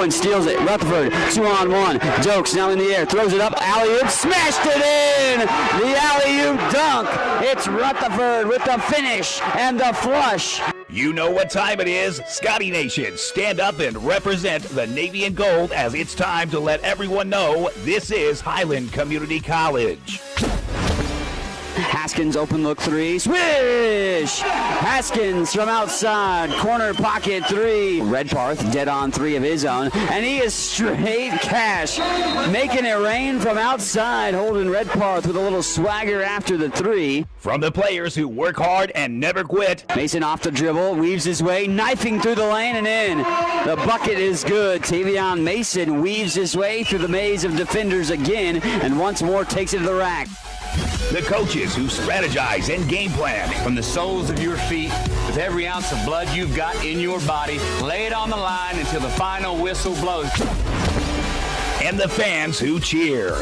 Owen steals it. Rutherford, 2-on-1. Jokes now in the air. Throws it up. Alley-oop. Smashed it in. The alley-oop dunk. It's Rutherford with the finish and the flush. You know what time it is. Scottie Nation, stand up and represent the Navy and Gold as it's time to let everyone know this is Highland Community College. Haskins open look three. Swish! Haskins from outside. Corner pocket three. Redparth dead on three of his own. And he is straight cash. Making it rain from outside. Holden Redparth with a little swagger after the three. From the players who work hard and never quit. Mason off the dribble. Weaves his way. Knifing through the lane and in. The bucket is good. Tavion Mason weaves his way through the maze of defenders again. And once more takes it to the rack. The coaches who strategize and game plan. From the soles of your feet, with every ounce of blood you've got in your body, lay it on the line until the final whistle blows. And the fans who cheer.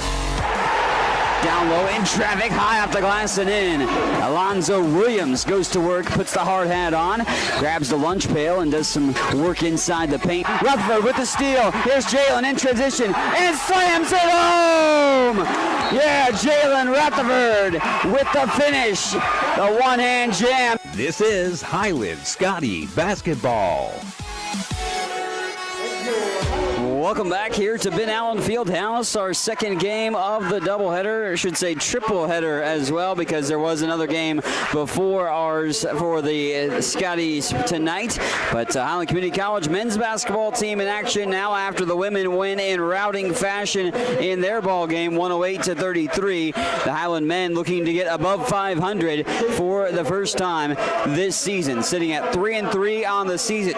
Down low in traffic, high off the glass and in. Alonzo Williams goes to work, puts the hard hat on, grabs the lunch pail and does some work inside the paint. Rutherford with the steal. Here's Jalen in transition and slams it home. Yeah, Jalen Rutherford with the finish. The one-hand jam. This is Highland Scottie basketball. Welcome back here to Ben Allen Fieldhouse, our second game of the doubleheader, I should say triple header as well, because there was another game before ours for the Scotties tonight. But Highland Community College men's basketball team in action now after the women win in routing fashion in their ball game, 108-33. The Highland men looking to get above 500 for the first time this season, sitting at 3-3 on the season.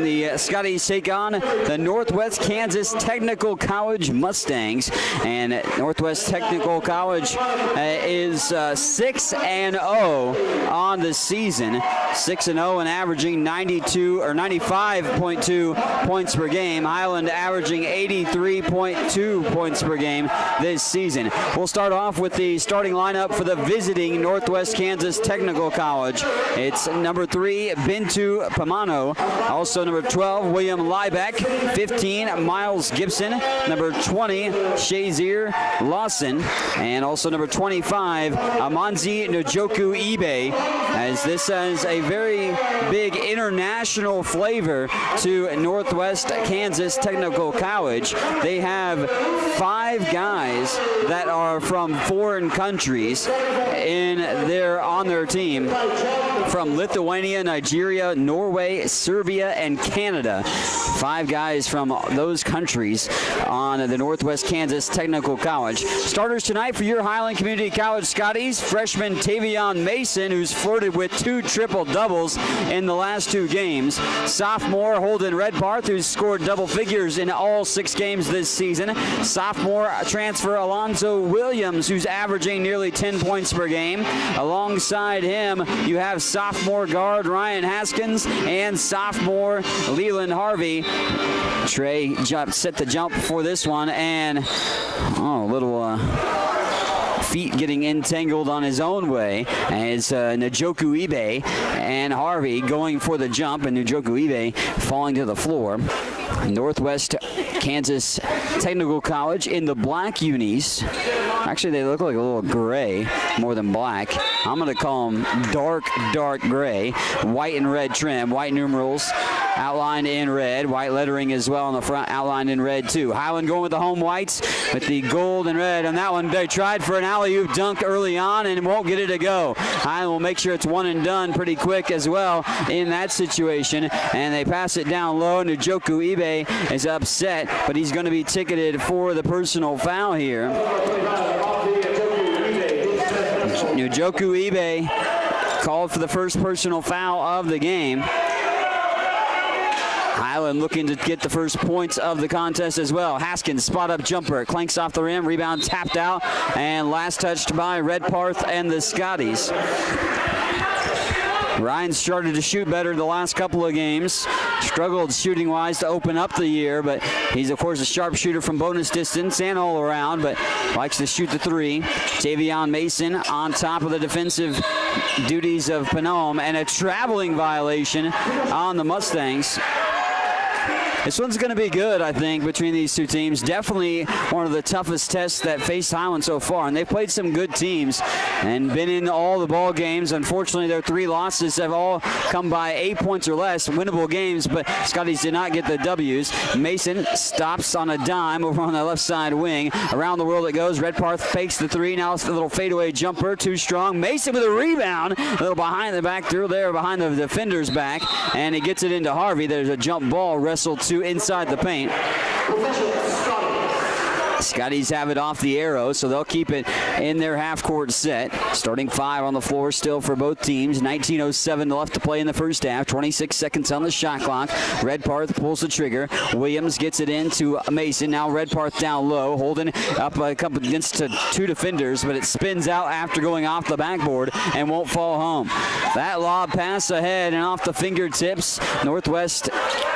The Scotties take on the Northwest Kansas Technical College Mustangs, and Northwest Technical College is 6-0 on the season, 6-0 and averaging 92 or 95.2 points per game. Highland averaging 83.2 points per game this season. We'll start off with the starting lineup for the visiting Northwest Kansas Technical College. It's number 3, Bintu Pamano, also number 12, William Liebeck, 15, Miles Gibson, number 20, Shazier Lawson, and also number 25, Amanzi Njoku Ibe, as this has a very big international flavor to Northwest Kansas Technical College. They have 5 guys that are from foreign countries on their team, from Lithuania, Nigeria, Norway, Serbia, and Canada. 5 guys from those countries on the Northwest Kansas Technical College. Starters tonight for your Highland Community College Scotties: freshman Tavion Mason, who's flirted with 2 triple-doubles in the last 2 games. Sophomore Holden Redparth, who's scored double figures in all 6 games this season. Sophomore transfer Alonzo Williams, who's averaging nearly 10 points per game. Alongside him, you have sophomore guard Ryan Haskins and sophomore Leland Harvey. Trey set the jump for this one, and a little feet getting entangled on his own way as Njoku Ibe and Harvey going for the jump, and Njoku Ibe falling to the floor. Northwest Kansas Technical College in the black unis. Actually, they look like a little gray more than black. I'm going to call them dark gray. White and red trim, white numerals outlined in red, white lettering as well on the front, outlined in red too. Highland going with the home whites with the gold and red. On that one, they tried for an alley-oop dunk early on and won't get it to go. Highland will make sure it's one and done pretty quick as well in that situation, and they pass it down low. Njoku Ibe is upset, but he's going to be ticketed for the personal foul here. Njoku Ibe called for the first personal foul of the game. Highland looking to get the first points of the contest as well. Haskins, spot-up jumper, clanks off the rim, rebound tapped out, and last touched by Redparth and the Scotties. Ryan started to shoot better the last couple of games. Struggled shooting-wise to open up the year, but he's, of course, a sharpshooter from bonus distance and all around, but likes to shoot the 3. Tavion Mason on top of the defensive duties of Panome, and a traveling violation on the Mustangs. This one's going to be good, I think, between these two teams. Definitely one of the toughest tests that faced Highland so far, and they've played some good teams and been in all the ball games. Unfortunately, their 3 losses have all come by 8 points or less, winnable games, but Scotties did not get the W's. Mason stops on a dime over on the left side wing. Around the world it goes. Redparth fakes the 3. Now it's a little fadeaway jumper, too strong. Mason with a rebound, a little behind the back through there, behind the defender's back, and he gets it into Harvey. There's a jump ball wrestled to inside the paint. Scotties have it off the arrow, so they'll keep it in their half-court set. Starting 5 on the floor still for both teams. 19:07 left to play in the first half. 26 seconds on the shot clock. Redparth pulls the trigger. Williams gets it into Mason. Now Redparth down low, holding up a couple against 2 defenders, but it spins out after going off the backboard and won't fall home. That lob pass ahead and off the fingertips. Northwest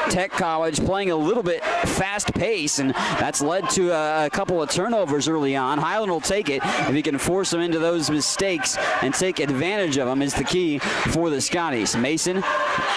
Tech College playing a little bit fast pace, and that's led to a couple of turnovers early on. Highland will take it if he can force them into those mistakes and take advantage of them is the key for the Scotties. Mason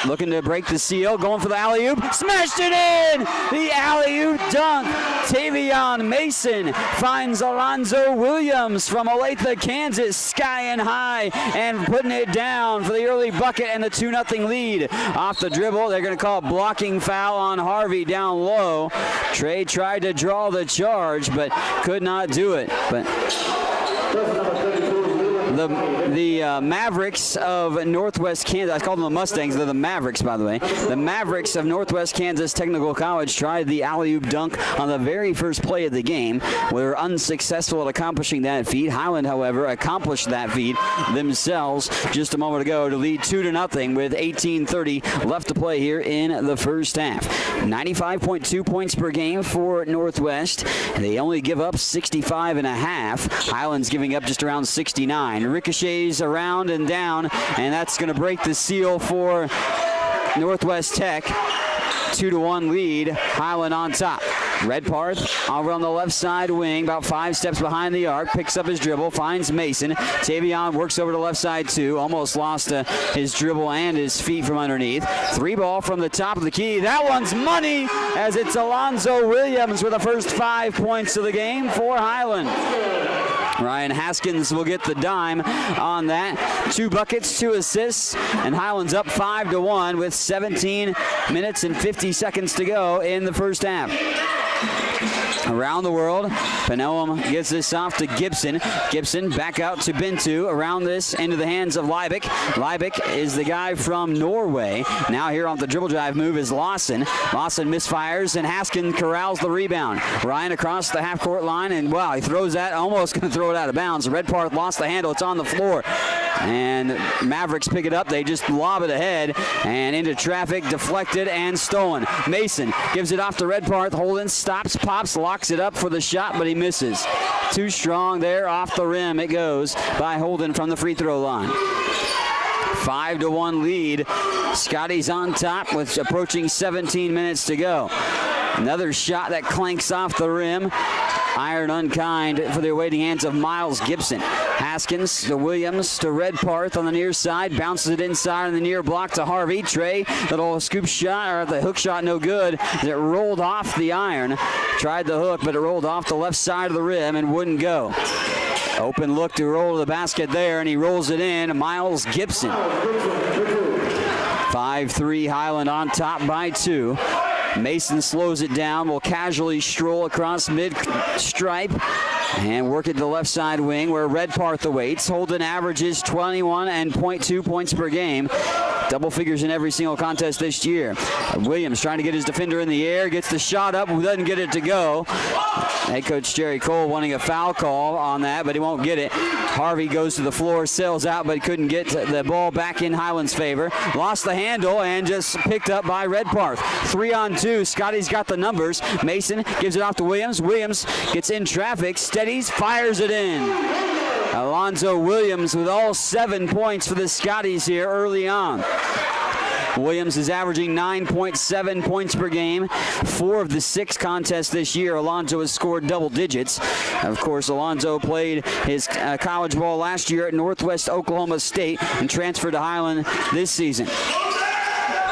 looking to break the seal, going for the alley-oop, smashed it in! The alley-oop dunk. Tavion Mason finds Alonzo Williams from Olathe, Kansas, skying high and putting it down for the early bucket and the 2-0 lead. Off the dribble, they're going to call a blocking foul on Harvey down low. Trey tried to draw the charge, but could not do it. But the Mavericks of Northwest Kansas, I call them the Mustangs, they're the Mavericks, by the way. The Mavericks of Northwest Kansas Technical College tried the alley-oop dunk on the very first play of the game. Were unsuccessful at accomplishing that feat. Highland, however, accomplished that feat themselves just a moment ago to lead 2-0 with 18:30 left to play here in the first half. 95.2 points per game for Northwest. They only give up 65.5. Highland's giving up just around 69. Ricochets around and down, and that's going to break the seal for Northwest Tech. 2-1 lead. Highland on top. Redparth over on the left side wing, about 5 steps behind the arc, picks up his dribble, finds Mason. Tavion works over to the left side too, almost lost his dribble and his feet from underneath. 3 ball from the top of the key. That one's money, as it's Alonzo Williams with the first 5 points of the game for Highland. Ryan Haskins will get the dime on that. 2 buckets, 2 assists, and Highland's up 5-1 with 17 minutes and 50 seconds to go in the first half. Around the world, Penoam gets this off to Gibson. Gibson back out to Bintu. Around this into the hands of Leibich. Leibich is the guy from Norway. Now here on the dribble drive move is Lawson. Lawson misfires, and Haskins corrals the rebound. Ryan across the half-court line, and wow, he throws that, almost going to throw it out of bounds. Redparth lost the handle. It's on the floor. And Mavericks pick it up. They just lob it ahead and into traffic, deflected and stolen. Mason gives it off to Redparth. Holden stops, pops, locks it up for the shot, but he misses. Too strong there, off the rim it goes by Holden from the free throw line. 5-1 lead. Scotty's on top with approaching 17 minutes to go. Another shot that clanks off the rim. Iron unkind for the awaiting hands of Miles Gibson. Haskins to Williams to Redparth on the near side. Bounces it inside on the near block to Harvey. Trey, little scoop shot, or the hook shot no good. It rolled off the iron. Tried the hook, but it rolled off the left side of the rim and wouldn't go. Open look to roll to the basket there, and he rolls it in. Miles Gibson. 5-3 Highland on top by 2. Mason slows it down, will casually stroll across mid-stripe and work it to the left side wing where Redparth awaits. Holden averages 21.2 points per game. Double figures in every single contest this year. Williams trying to get his defender in the air, gets the shot up, doesn't get it to go. Head coach Jerry Cole wanting a foul call on that, but he won't get it. Harvey goes to the floor, sails out, but couldn't get the ball back in Highland's favor. Lost the handle and just picked up by Redparth. 3-on-2. Scotty's got the numbers. Mason gives it off to Williams. Williams gets in traffic, steadies, fires it in. Alonzo Williams with all 7 points for the Scotties here early on. Williams is averaging 9.7 points per game. 4 of the 6 contests this year, Alonzo has scored double digits. Of course, Alonzo played his college ball last year at Northwest Oklahoma State and transferred to Highland this season.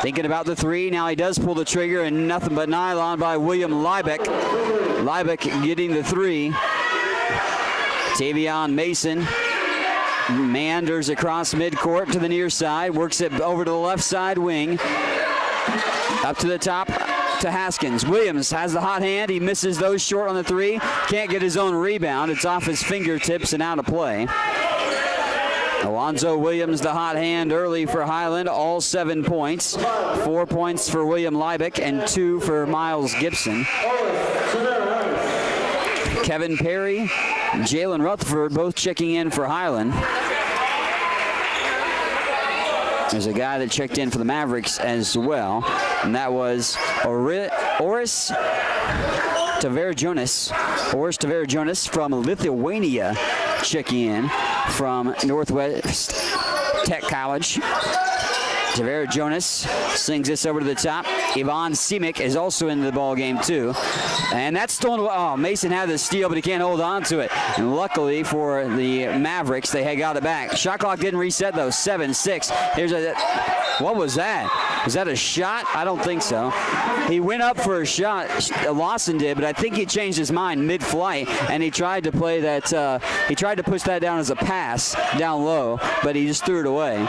Thinking about the three. Now he does pull the trigger, and nothing but nylon by William Liebeck. Liebeck getting the three. Tavion Mason meanders across midcourt to the near side, works it over to the left side wing. Up to the top to Haskins. Williams has the hot hand. He misses those short on the three. Can't get his own rebound. It's off his fingertips and out of play. Alonzo Williams, the hot hand early for Highland, all 7 points. 4 points for William Liebeck and 2 for Miles Gibson. Kevin Perry, Jalen Rutherford both checking in for Highland. There's a guy that checked in for the Mavericks as well, and that was Oris Taverajonis from Lithuania checking in from Northwest Tech College. Taverajonis slings this over to the top. Ivan Simic is also in the ball game too. And that's stolen away. Oh, Mason had the steal, but he can't hold on to it. And luckily for the Mavericks, they had got it back. Shot clock didn't reset though, 7-6. What was that? Was that a shot? I don't think so. He went up for a shot, Lawson did, but I think he changed his mind mid-flight, and he tried to play that, he tried to push that down as a pass down low, but he just threw it away.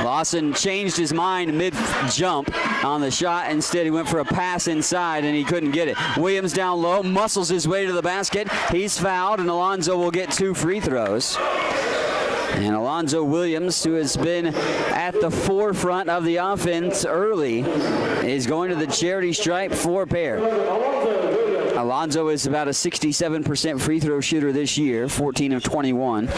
Lawson changed his mind mid-jump on the shot. Instead, he went for a pass inside, and he couldn't get it. Williams down low, muscles his way to the basket. He's fouled, and Alonzo will get 2 free throws. And Alonzo Williams, who has been at the forefront of the offense early, is going to the charity stripe for pair. Alonzo is about a 67% free throw shooter this year, 14 of 21.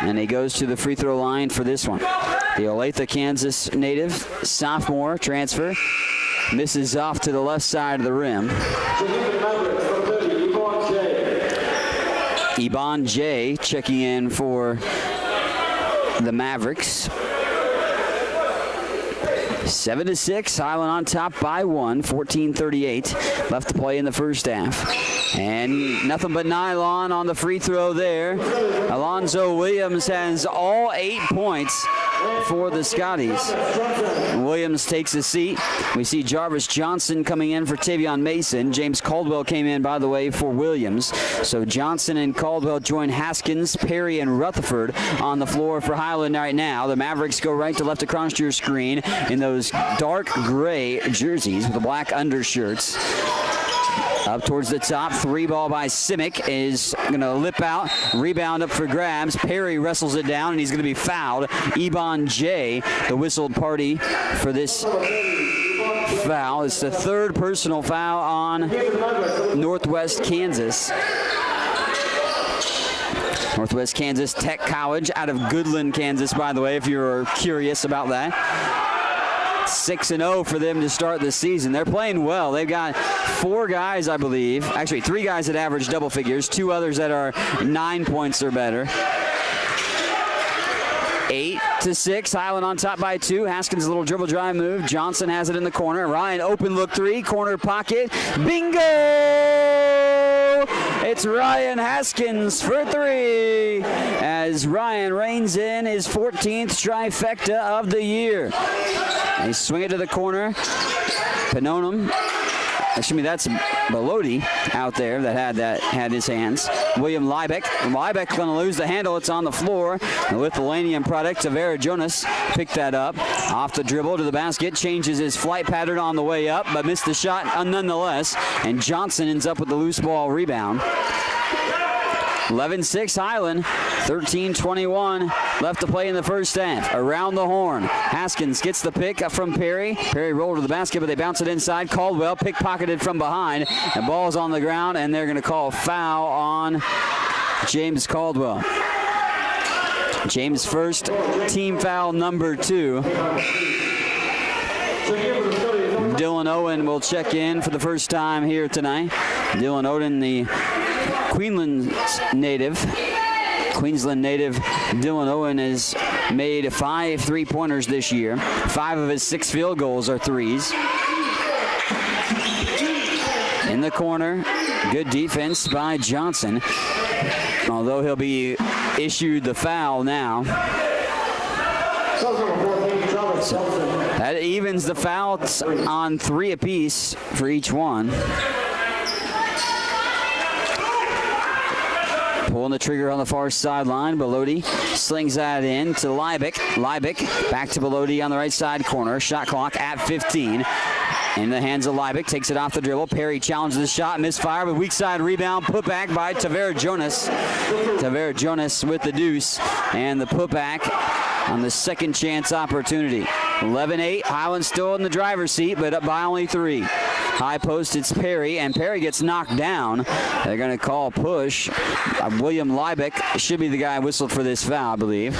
And he goes to the free throw line for this one. The Olathe, Kansas native, sophomore transfer, misses off to the left side of the rim. Iban J checking in for the Mavericks. 7-6, Highland on top by 1, 14:38 left to play in the first half. And nothing but nylon on the free throw there. Alonzo Williams has all 8 points for the Scotties. Williams takes a seat. We see Jarvis Johnson coming in for Tavion Mason. James Caldwell came in, by the way, for Williams. So Johnson and Caldwell join Haskins, Perry, and Rutherford on the floor for Highland right now. The Mavericks go right to left across your screen in those dark gray jerseys with the black undershirts. Up towards the top, 3 ball by Simic is going to lip out, rebound up for grabs. Perry wrestles it down, and he's going to be fouled. Iban J, the whistled party for this foul. It's the 3rd personal foul on Northwest Kansas. Northwest Kansas Tech College out of Goodland, Kansas, by the way, if you're curious about that. 6-0 for them to start the season. They're playing well. They've got 4 guys, I believe. Actually, 3 guys that average double figures, 2 others that are 9 points or better. 8-6, Highland on top by 2. Haskins' little dribble drive move. Johnson has it in the corner. Ryan, open look 3, corner pocket. Bingo! It's Ryan Haskins for 3 as Ryan reigns in his 14th trifecta of the year. They swing it to the corner. Panonum. Excuse me, that's Belodi out there that had his hands. William Liebeck. Liebeck going to lose the handle. It's on the floor. The Lithuanian product, Taverajonis, picked that up. Off the dribble to the basket. Changes his flight pattern on the way up, but missed the shot nonetheless. And Johnson ends up with the loose ball rebound. 11-6 Highland, 13:21 left to play in the first half. Around the horn, Haskins gets the pick from Perry. Perry rolled to the basket, but they bounce it inside. Caldwell pickpocketed from behind. The ball's on the ground, and they're going to call a foul on James Caldwell. James' first team foul, number 2. Dylan Owen will check in for the first time here tonight. Dylan Owen, the Queensland native Dylan Owen has made 5 3-pointers this year. 5 of his 6 field goals are 3s. In the corner, good defense by Johnson, although he'll be issued the foul now. So that evens the fouls on 3 apiece for each one. Pulling the trigger on the far sideline. Belodi slings that in to Liebig. Liebig back to Belodi on the right side corner. Shot clock at 15. In the hands of Liebig. Takes it off the dribble. Perry challenges the shot. Misfire, but weak side rebound. Put back by Tavera Jonas. Tavera Jonas with the deuce. And the putback on the second chance opportunity. 11-8. Highland still in the driver's seat, but up by only 3. High post, it's Perry, and Perry gets knocked down. They're going to call push. William Liebig should be the guy whistled for this foul, I believe.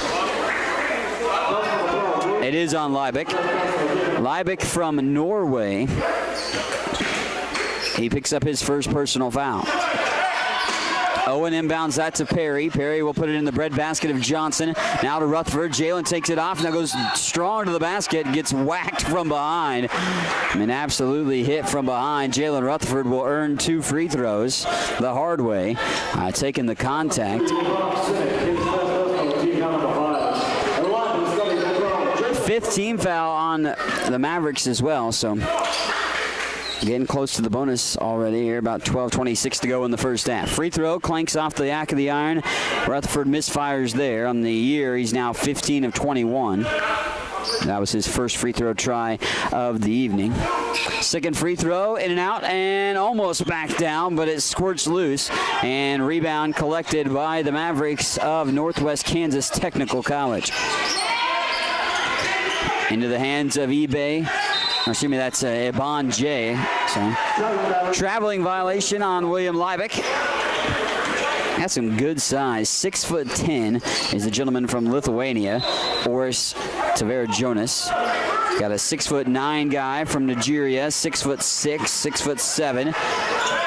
It is on Liebig. Liebig from Norway. He picks up his first personal foul. Owen inbounds that to Perry. Perry will put it in the breadbasket of Johnson. Now to Rutherford. Jalen takes it off. Now goes strong to the basket. Gets whacked from behind. Absolutely hit from behind. Jalen Rutherford will earn 2 free throws the hard way. Taking the contact. 5th team foul on the Mavericks as well. So getting close to the bonus already here. About 12:26 to go in the first half. Free throw clanks off the back of the iron. Rutherford misfires there. On the year, he's now 15 of 21. That was his first free throw try of the evening. Second free throw, in and out, and almost back down, but it squirts loose. And rebound collected by the Mavericks of Northwest Kansas Technical College. Into the hands of that's Iban J. So, traveling violation on William Liebig. That's some good size. 6'10" is the gentleman from Lithuania, Oris Tavera Jonas. Got a 6'9" guy from Nigeria, 6'6", 6'7".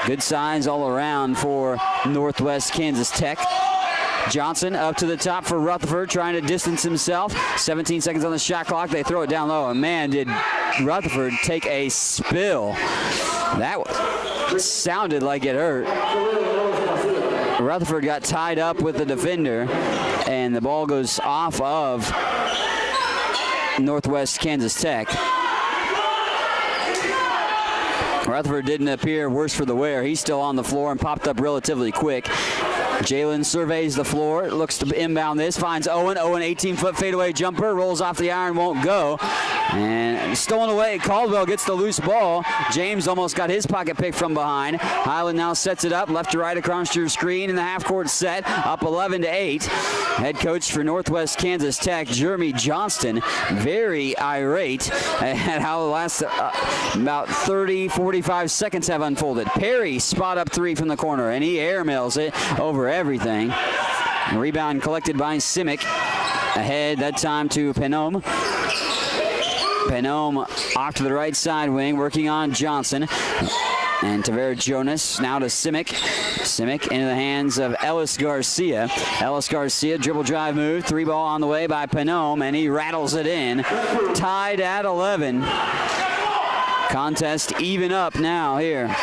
Good size all around for Northwest Kansas Tech. Johnson up to the top for Rutherford, trying to distance himself. 17 seconds on the shot clock. They throw it down low, and man, did Rutherford take a spill. That sounded like it hurt. Rutherford got tied up with the defender, and the ball goes off of Northwest Kansas Tech. Rutherford didn't appear worse for the wear. He's still on the floor and popped up relatively quick. Jalen surveys the floor, looks to inbound this, finds Owen. Owen, 18-foot fadeaway jumper, rolls off the iron, won't go. And stolen away. Caldwell gets the loose ball. James almost got his pocket pick from behind. Highland now sets it up, left to right across your screen in the half-court set, up 11-8. Head coach for Northwest Kansas Tech, Jeremy Johnston, very irate at how the last about 30-45 seconds have unfolded. Perry spot up 3 from the corner, and he airmails it over everything. Rebound collected by Simic. Ahead that time to Penome. Penome off to the right side wing, working on Johnson. And Tavera Jonas now to Simic. Simic into the hands of Ellis Garcia. Ellis Garcia, dribble drive move, 3-ball on the way by Penome, and he rattles it in. Tied at 11. Contest even up now here.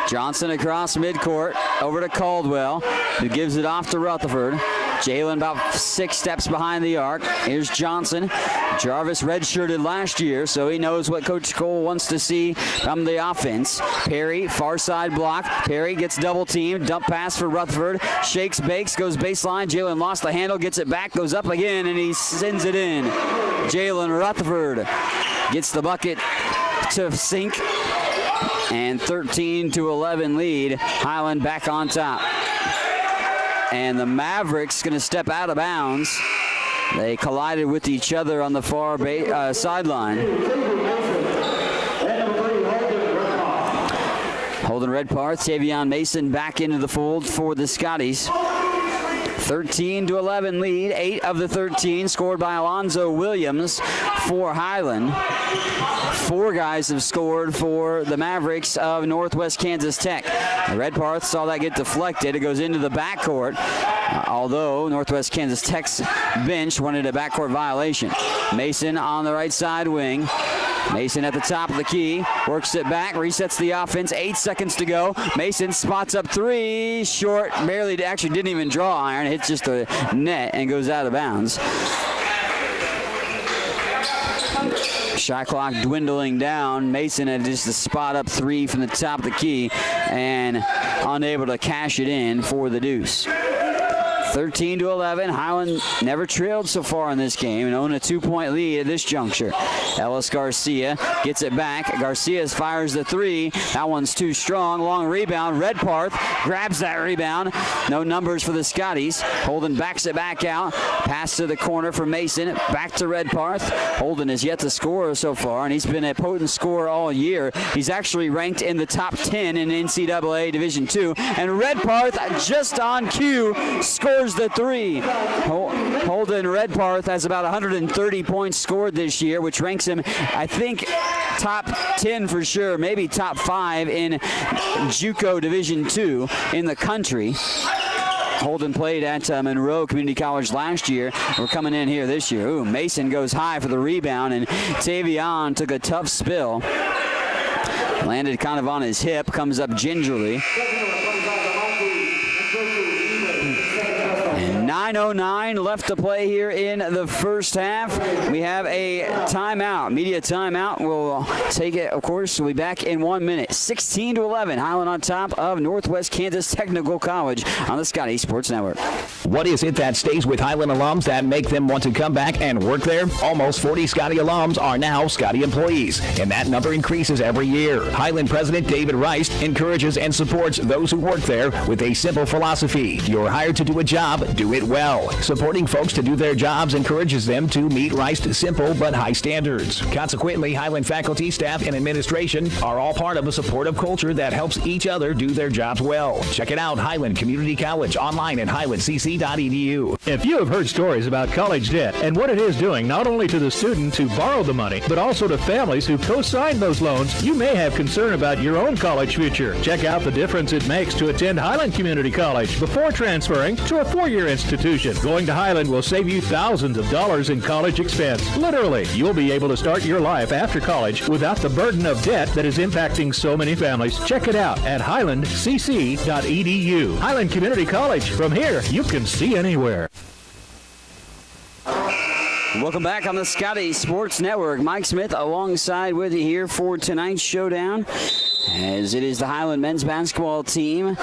Johnson across midcourt, over to Caldwell, who gives it off to Rutherford. Jalen about 6 steps behind the arc. Here's Johnson. Jarvis redshirted last year, so he knows what Coach Cole wants to see from the offense. Perry, far side block. Perry gets double teamed. Dump pass for Rutherford. Shakes, bakes, goes baseline. Jalen lost the handle, gets it back, goes up again, and he sends it in. Jalen Rutherford gets the bucket to sink. And 13-11 lead. Highland back on top. And the Mavericks going to step out of bounds. They collided with each other on the far sideline. Holden Redpath, Tavion Mason back into the fold for the Scotties. 13-11 lead. 8 of the 13 scored by Alonzo Williams for Highland. 4 guys have scored for the Mavericks of Northwest Kansas Tech. Redpath saw that get deflected. It goes into the backcourt, although Northwest Kansas Tech's bench wanted a backcourt violation. Mason on the right side wing. Mason at the top of the key, works it back, resets the offense, 8 seconds to go. Mason spots up 3, short, barely, actually didn't even draw iron, hits just the net and goes out of bounds. Shot clock dwindling down. Mason had just a spot up 3 from the top of the key and unable to cash it in for the deuce. 13-11. Highland never trailed so far in this game and own a 2-point lead at this juncture. Ellis Garcia gets it back. Garcia fires the 3. That one's too strong. Long rebound. Redparth grabs that rebound. No numbers for the Scotties. Holden backs it back out. Pass to the corner for Mason. Back to Redparth. Holden has yet to score so far, and he's been a potent scorer all year. He's actually ranked in the top 10 in NCAA Division II. And Redparth, just on cue, scores the 3. Holden Redparth has about 130 points scored this year, which ranks him, I think, top 10 for sure, maybe top 5 in JUCO Division II in the country. Holden played at Monroe Community College last year. We're coming in here this year. Ooh, Mason goes high for the rebound, and Tavion took a tough spill. Landed kind of on his hip, comes up gingerly. 9:09 left to play here in the first half. We have a timeout, media timeout. We'll take it, of course. We'll be back in 1 minute. 16-11, Highland on top of Northwest Kansas Technical College on the Scottie Sports Network. What is it that stays with Highland alums that make them want to come back and work there? Almost 40 Scottie alums are now Scottie employees, and that number increases every year. Highland President David Rice encourages and supports those who work there with a simple philosophy. You're hired to do a job, do it well. Supporting folks to do their jobs encourages them to meet Rice's simple but high standards. Consequently, Highland faculty, staff, and administration are all part of a supportive culture that helps each other do their jobs well. Check it out, Highland Community College, online at highlandcc.edu. If you have heard stories about college debt and what it is doing not only to the student who borrowed the money, but also to families who co-signed those loans, you may have concern about your own college future. Check out the difference it makes to attend Highland Community College before transferring to a four-year institution. Going to Highland will save you thousands of dollars in college expense. Literally, you'll be able to start your life after college without the burden of debt that is impacting so many families. Check it out at highlandcc.edu. Highland Community College. From here, you can see anywhere. Welcome back on the Scottie Sports Network. Mike Smith alongside with you here for tonight's showdown, as it is the Highland men's basketball team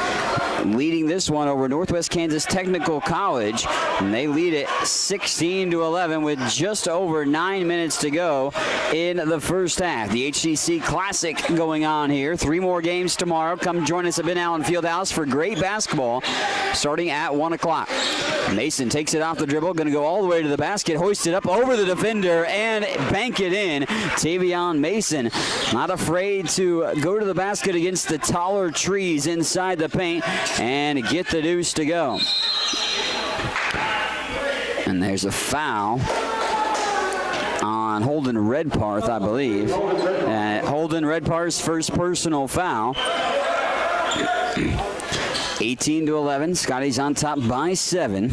leading this one over Northwest Kansas Technical College, and they lead it 16-11 with just over 9 minutes to go in the first half. The HCC Classic going on here. 3 more games tomorrow. Come join us at Ben Allen Fieldhouse for great basketball starting at 1 o'clock. Mason takes it off the dribble, going to go all the way to the basket, hoist it up over the defender, and bank it in. Tavion Mason not afraid to go to the basket against the taller trees inside the paint and get the deuce to go. And there's a foul on Holden Redparth, I believe. Holden Redparth's first personal foul. 18-11. Scotty's on top by 7.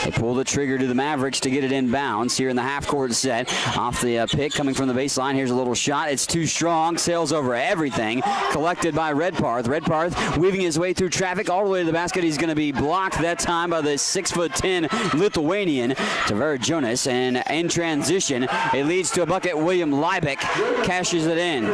They pull the trigger to the Mavericks to get it inbounds here in the half-court set. Off the pick, coming from the baseline. Here's a little shot. It's too strong. Sails over everything. Collected by Redparth. Redparth weaving his way through traffic all the way to the basket. He's going to be blocked that time by the 6'10" Lithuanian, Tavera Jonas. And in transition, it leads to a bucket. William Liebeck cashes it in.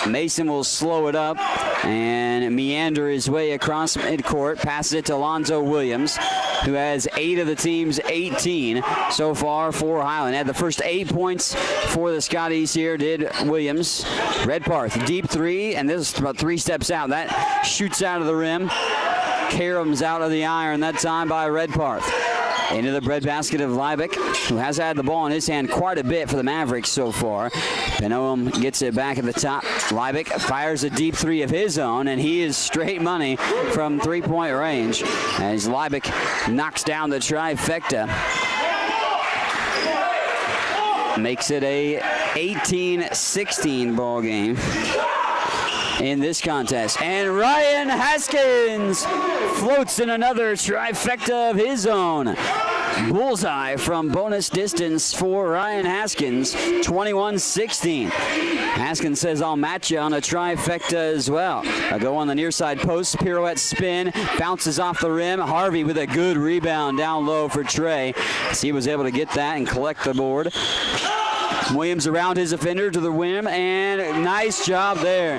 Mason will slow it up and meander his way across midcourt, passes it to Alonzo Williams, who has 8 of the team's 18 so far for Highland. Had the first 8 points for the Scotties here, did Williams. Redparth, deep 3, and this is about 3 steps out. That shoots out of the rim. Caroms out of the iron that time by Redparth. Into the breadbasket of Liebeck, who has had the ball in his hand quite a bit for the Mavericks so far. Penoam gets it back at the top. Liebeck fires a deep 3 of his own, and he is straight money from 3-point range as Liebeck knocks down the trifecta. Makes it a 18-16 ball game in this contest. And Ryan Haskins floats in another trifecta of his own. Bullseye from bonus distance for Ryan Haskins, 21-16. Haskins says, I'll match you on a trifecta as well. I go on the near side post, pirouette spin, bounces off the rim. Harvey with a good rebound down low for Trey. So he was able to get that and collect the board. Williams around his offender to the rim, and nice job there.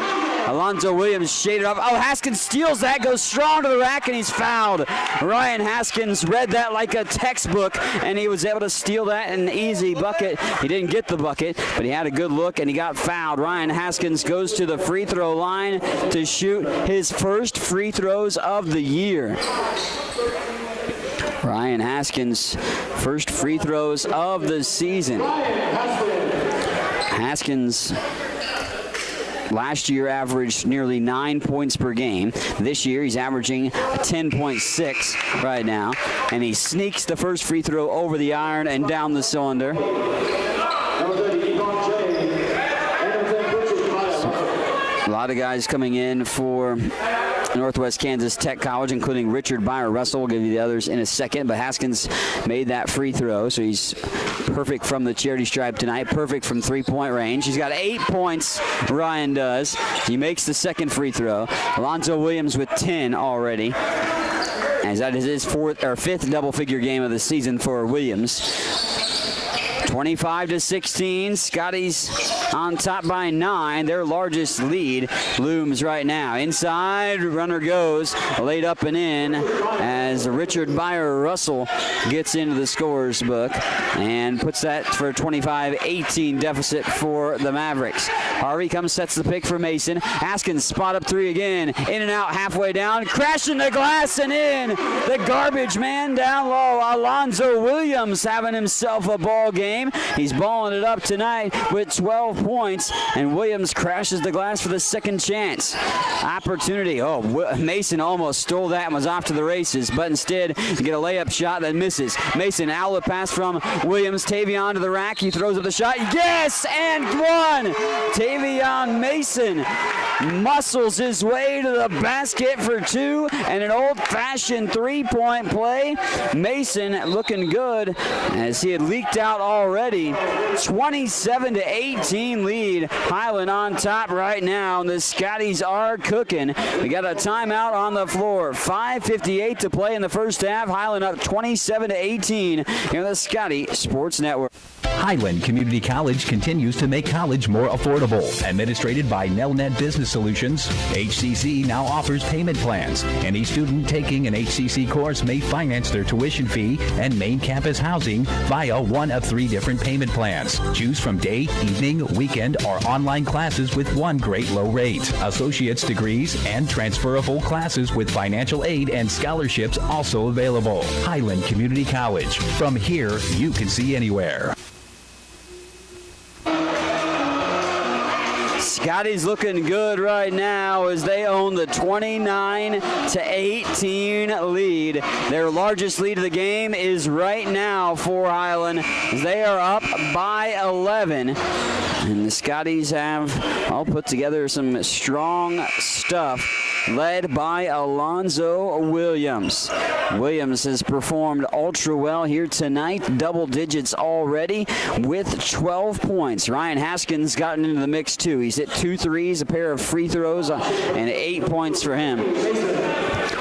Alonzo Williams shaded up. Oh, Haskins steals that, goes strong to the rack, and he's fouled. Ryan Haskins read that like a textbook, and he was able to steal that in an easy bucket. He didn't get the bucket, but he had a good look, and he got fouled. Ryan Haskins goes to the free throw line to shoot his first free throws of the year. Ryan Haskins, first free throws of the season. Haskins last year averaged nearly 9 points per game. This year he's averaging 10.6 right now. And he sneaks the first free throw over the iron and down the cylinder. A lot of guys coming in for Northwest Kansas Tech College, including Richard Byer Russell. We'll give you the others in a second, but Haskins made that free throw, so he's perfect from the charity stripe tonight, perfect from three-point range. He's got 8 points, Ryan does. He makes the second free throw. Alonzo Williams with 10 already, as that is his fifth double-figure game of the season for Williams. 25-16, Scottie's on top by 9. Their largest lead looms right now. Inside, runner goes, laid up and in as Richard Byer Russell gets into the scorer's book and puts that for a 25-18 deficit for the Mavericks. Harvey comes, sets the pick for Mason. Haskins spot up three again, in and out, halfway down, crashing the glass and in. The garbage man down low. Alonzo Williams having himself a ball game. He's balling it up tonight with 12 points, and Williams crashes the glass for the second chance. Opportunity. Oh, Mason almost stole that and was off to the races, but instead you get a layup shot that misses. Mason, outlet pass from Williams. Tavion to the rack. He throws up the shot. Yes, and one. Tavion Mason muscles his way to the basket for two, and an old-fashioned three-point play. Mason looking good as he had leaked out already. 27-18 lead. Highland on top right now, and the Scotties are cooking. We got a timeout on the floor. 5:58 to play in the first half. Highland up 27-18 in the Scottie Sports Network. Highland Community College continues to make college more affordable. Administrated by Nelnet Business Solutions, HCC now offers payment plans. Any student taking an HCC course may finance their tuition fee and main campus housing via one of 3 different payment plans. Choose from day, evening, weekend, or online classes with one great low rate. Associate's degrees and transferable classes with financial aid and scholarships also available. Highland Community College. From here, you can see anywhere. Scottie's looking good right now as they own the 29-18 lead. Their largest lead of the game is right now for Highland. They are up by 11. And the Scotties have all put together some strong stuff, led by Alonzo Williams. Williams has performed ultra well here tonight, double digits already with 12 points. Ryan Haskins gotten into the mix too. He's hit 2 threes, a pair of free throws, and 8 points for him.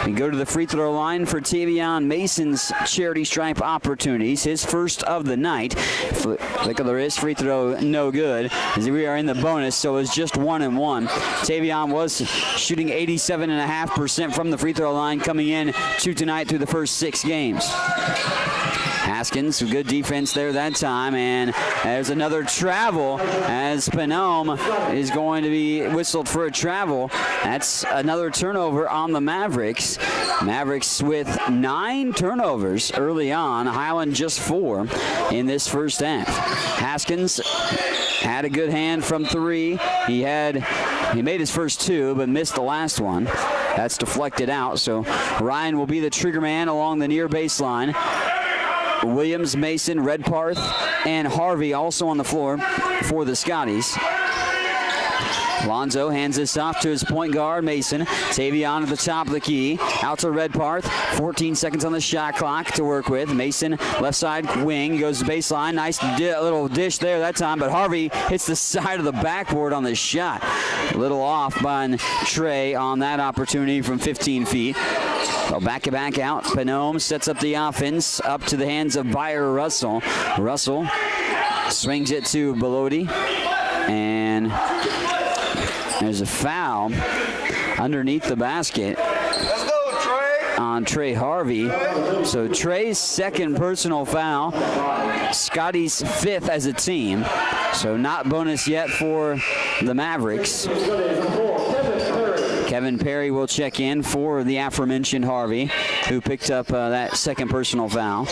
We go to the free throw line for Tavion Mason's charity stripe opportunities. His first of the night. Flick of the wrist, free throw, no good. As we are in the bonus, so it's just 1 and 1. Tavion was shooting 87.5% from the free throw line coming in to tonight through the first 6 games. Haskins, good defense there that time, and there's another travel as Panome is going to be whistled for a travel. That's another turnover on the Mavericks. Mavericks with 9 turnovers early on. Highland just 4 in this first half. Haskins had a good hand from 3. He made his first 2, but missed the last one. That's deflected out, so Ryan will be the trigger man along the near baseline. Williams, Mason, Redparth, and Harvey also on the floor for the Scotties. Alonzo hands this off to his point guard, Mason. Tavion at the top of the key. Out to Redparth. 14 seconds on the shot clock to work with. Mason, left side wing, goes to baseline. Nice little dish there that time, but Harvey hits the side of the backboard on the shot. A little off by Trey on that opportunity from 15 feet. So back out. Panome sets up the offense up to the hands of Bayer Russell. Russell swings it to Bellotti. And there's a foul underneath the basket. Let's go, Trey. On Trey Harvey. So Trey's second personal foul. Scottie's fifth as a team. So not bonus yet for the Mavericks. Kevin Perry will check in for the aforementioned Harvey, who picked up that second personal foul.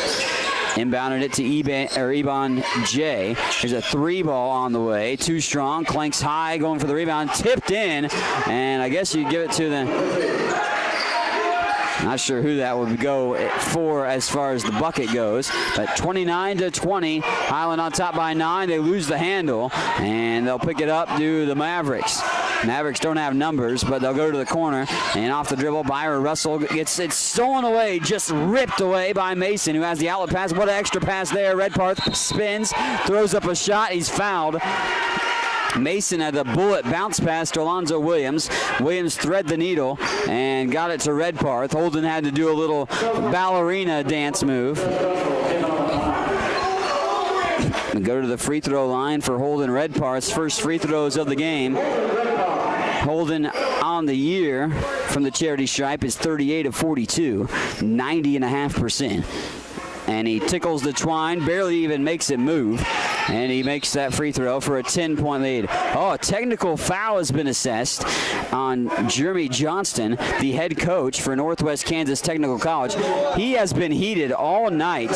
Inbounded it to Ebon J. There's a 3-ball on the way. Too strong. Clanks high, going for the rebound. Tipped in. And I guess you give it to the... Not sure who that would go for as far as the bucket goes. But 29-20. Highland on top by 9. They lose the handle. And they'll pick it up to the Mavericks. Mavericks don't have numbers, but they'll go to the corner. And off the dribble, Bayer Russell gets it stolen away, just ripped away by Mason, who has the outlet pass. What an extra pass there. Redparth spins, throws up a shot. He's fouled. Mason had a bullet bounce pass to Alonzo Williams. Williams thread the needle and got it to Redparth. Holden had to do a little ballerina dance move. We go to the free throw line for Holden Redparth's first free throws of the game. Holden on the year from the charity stripe is 38 of 42, 90.5%. And he tickles the twine, barely even makes it move. And he makes that free throw for a 10-point lead. Oh, a technical foul has been assessed on Jeremy Johnston, the head coach for Northwest Kansas Technical College. He has been heated all night.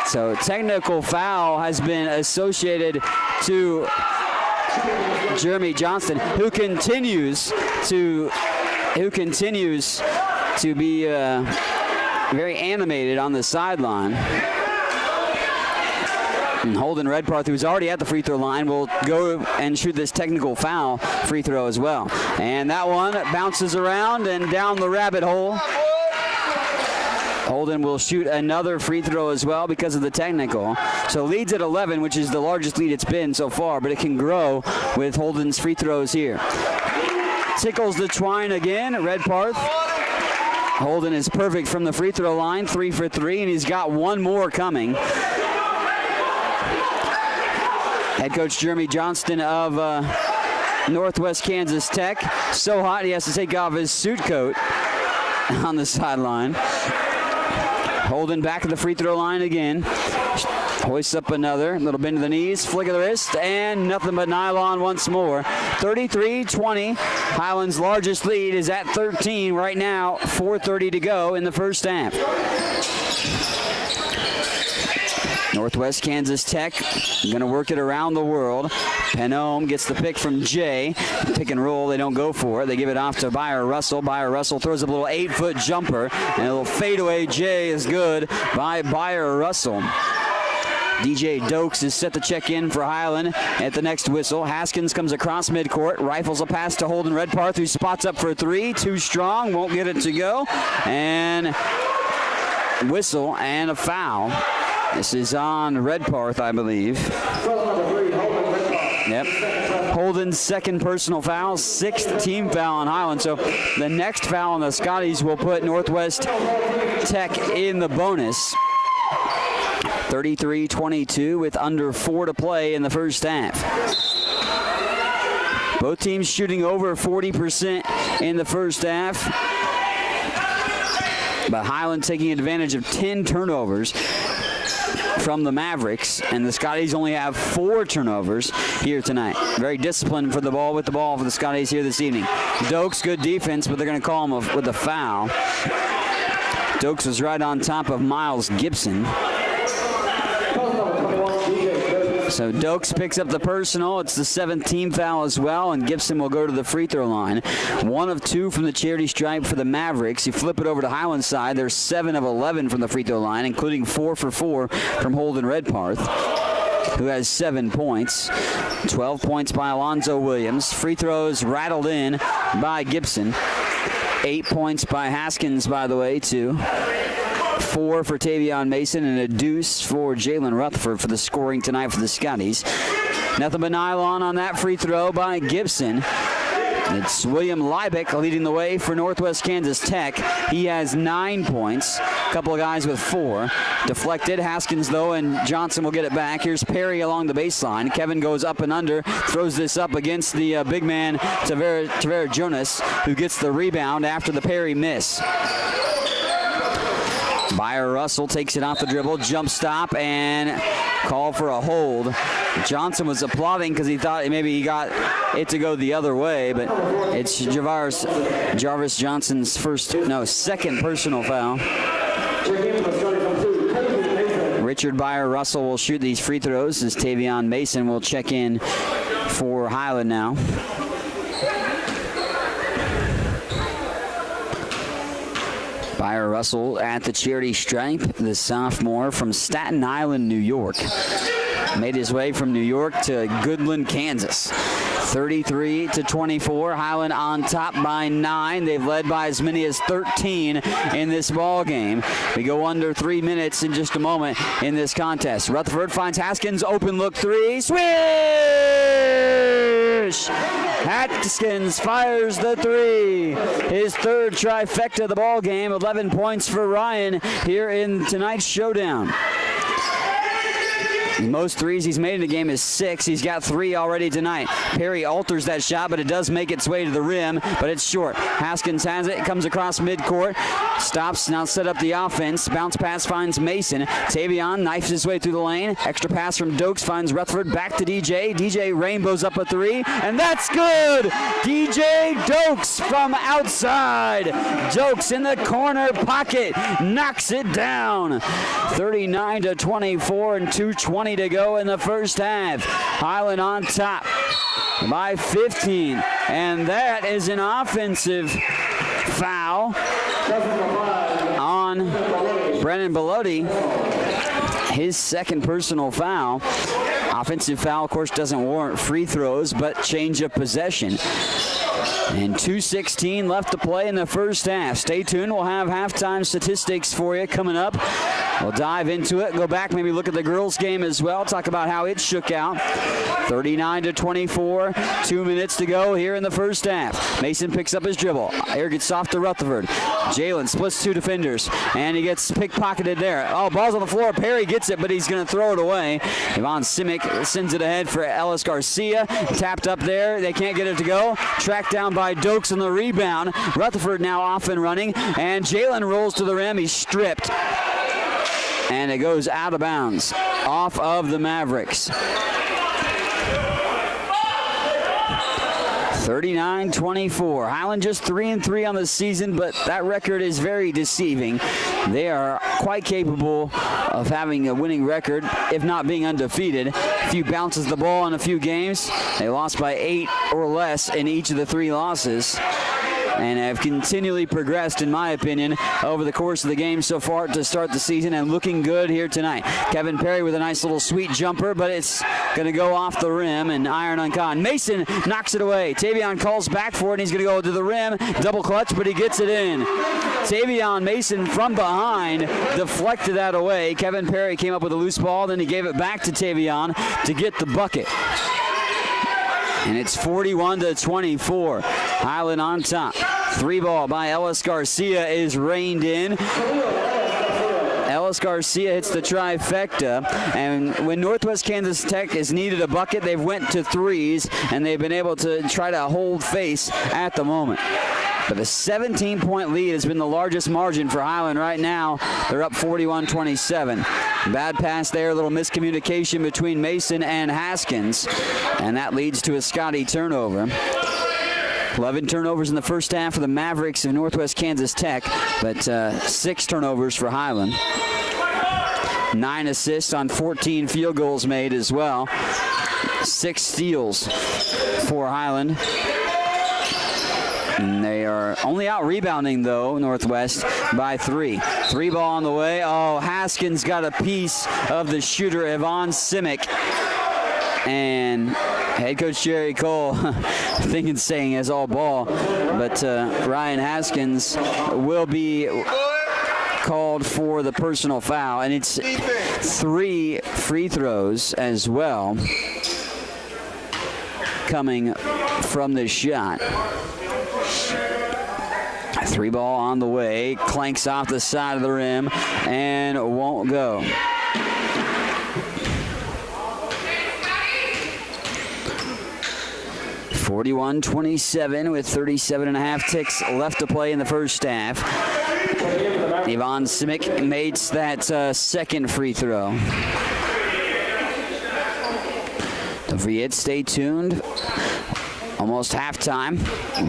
So technical foul has been associated to Jeremy Johnston, who continues to be very animated on the sideline. And Holden Redparth, who's already at the free throw line, will go and shoot this technical foul free throw as well. And that one bounces around and down the rabbit hole. Holden will shoot another free throw as well because of the technical. So leads at 11, which is the largest lead it's been so far, but it can grow with Holden's free throws here. Tickles the twine again, Redparth. Holden is perfect from the free throw line, 3 for 3, and he's got one more coming. Head coach Jeremy Johnston of Northwest Kansas Tech. So hot he has to take off his suit coat on the sideline. Holden back at the free throw line again. Hoists up another. Little bend to the knees, flick of the wrist, and nothing but nylon once more. 33-20. Highland's largest lead is at 13 right now. 4:30 to go in the first half. Northwest Kansas Tech going to work it around the world. Panome gets the pick from Jay. Pick and roll, they don't go for it. They give it off to Bayer Russell. Bayer Russell throws a little 8-foot jumper, and a little fadeaway Jay is good by Bayer Russell. DJ Dokes is set to check in for Highland at the next whistle. Haskins comes across midcourt, rifles a pass to Holden Redparth, who spots up for 3. Too strong, won't get it to go. And whistle and a foul. This is on Redparth, I believe. Yep. Holden's second personal foul, 6th team foul on Highland. So the next foul on the Scotties will put Northwest Tech in the bonus. 33-22 with under 4 to play in the first half. Both teams shooting over 40% in the first half. But Highland taking advantage of 10 turnovers from the Mavericks, and the Scotties only have 4 turnovers here tonight. Very disciplined with the ball for the Scotties here this evening. Dokes, good defense, but they're going to call him with a foul. Dokes was right on top of Miles Gibson. So Dokes picks up the personal. It's the 7th team foul as well, and Gibson will go to the free throw line. 1 of 2 from the charity stripe for the Mavericks. You flip it over to Highland's side. There's 7 of 11 from the free throw line, including 4 for 4 from Holden Redparth. who has 7 points. 12 points by Alonzo Williams. Free throws rattled in by Gibson. 8 points by Haskins, by the way, too. 4 for Tavion Mason and a deuce for Jalen Rutherford for the scoring tonight for the Scotties. Nothing but nylon on that free throw by Gibson. It's William Liebeck leading the way for Northwest Kansas Tech. He has 9 points. A couple of guys with 4. Deflected. Haskins, though, and Johnson will get it back. Here's Perry along the baseline. Kevin goes up and under. Throws this up against the big man, Tavera Jonas, who gets the rebound after the Perry miss. Byer Russell takes it off the dribble. Jump stop and call for a hold. Johnson was applauding because he thought maybe he got it to go the other way, but it's Jarvis Johnson's second personal foul. Richard Byer Russell will shoot these free throws as Tavion Mason will check in for Highland now. Byer Russell at the charity stripe, the sophomore from Staten Island, New York. Made his way from New York to Goodland, Kansas. 33-24. Highland on top by 9. They've led by as many as 13 in this ball game. We go under 3 minutes in just a moment in this contest. Rutherford finds Haskins. Open look 3. Swish! Haskins fires the 3. His third trifecta of the ball game. 11 points for Ryan here in tonight's showdown. The most threes he's made in the game is 6. He's got 3 already tonight. Perry alters that shot, but it does make its way to the rim, but it's short. Haskins has it. It comes across midcourt. Stops, now set up the offense. Bounce pass finds Mason. Tavion knifes his way through the lane. Extra pass from Dokes finds Rutherford. Back to DJ. DJ rainbows up a 3, and that's good! DJ Dokes from outside. Dokes in the corner pocket. Knocks it down. 39-24 and 2:20 to go in the first half. Highland on top by 15, and that is an offensive foul on Brennan Belotti. His second personal foul. Offensive foul, of course, doesn't warrant free throws, but change of possession. And 2:16 left to play in the first half. Stay tuned. We'll have halftime statistics for you coming up. We'll dive into it, go back, maybe look at the girls' game as well, talk about how it shook out. 39-24, 2 minutes to go here in the first half. Mason picks up his dribble. Air gets off to Rutherford. Jalen splits 2 defenders, and he gets pickpocketed there. Oh, ball's on the floor. Perry gets it, but he's going to throw it away. Yvonne Simic sends it ahead for Ellis Garcia. Tapped up there. They can't get it to go. Tracked down by Dokes on the rebound. Rutherford now off and running, and Jalen rolls to the rim. He's stripped. And it goes out of bounds off of the Mavericks. 39-24. Highland just 3-3 on the season, but that record is very deceiving. They are quite capable of having a winning record, if not being undefeated. A few bounces the ball in a few games. They lost by 8 or less in each of the 3 losses, and have continually progressed, in my opinion, over the course of the game so far to start the season, and looking good here tonight. Kevin Perry with a nice little sweet jumper, but it's going to go off the rim and iron on con. Mason knocks it away. Tavion calls back for it, and he's going to go to the rim. Double clutch, but he gets it in. Tavion Mason from behind deflected that away. Kevin Perry came up with a loose ball, then he gave it back to Tavion to get the bucket. And it's 41-24. Highland on top. 3 ball by Ellis Garcia is reined in. Ellis Garcia hits the trifecta, and when Northwest Kansas Tech has needed a bucket, they've went to 3s, and they've been able to try to hold face at the moment. But a 17-point lead has been the largest margin for Highland right now. They're up 41-27. Bad pass there, a little miscommunication between Mason and Haskins, and that leads to a Scottie turnover. 11 turnovers in the first half for the Mavericks of Northwest Kansas Tech, but 6 turnovers for Highland. 9 assists on 14 field goals made as well. 6 steals for Highland. And they are are only out rebounding, though, Northwest by 3. 3 ball on the way. Oh, Haskins got a piece of the shooter, Yvonne Simic. And head coach Jerry Cole thinking saying has all ball. But Ryan Haskins will be called for the personal foul. And it's 3 free throws as well coming from this shot. 3 ball on the way, clanks off the side of the rim and won't go. (41-27) with 37.5 ticks left to play in the first half. Yvonne Simic makes that second free throw. Don't forget, stay tuned. Almost halftime.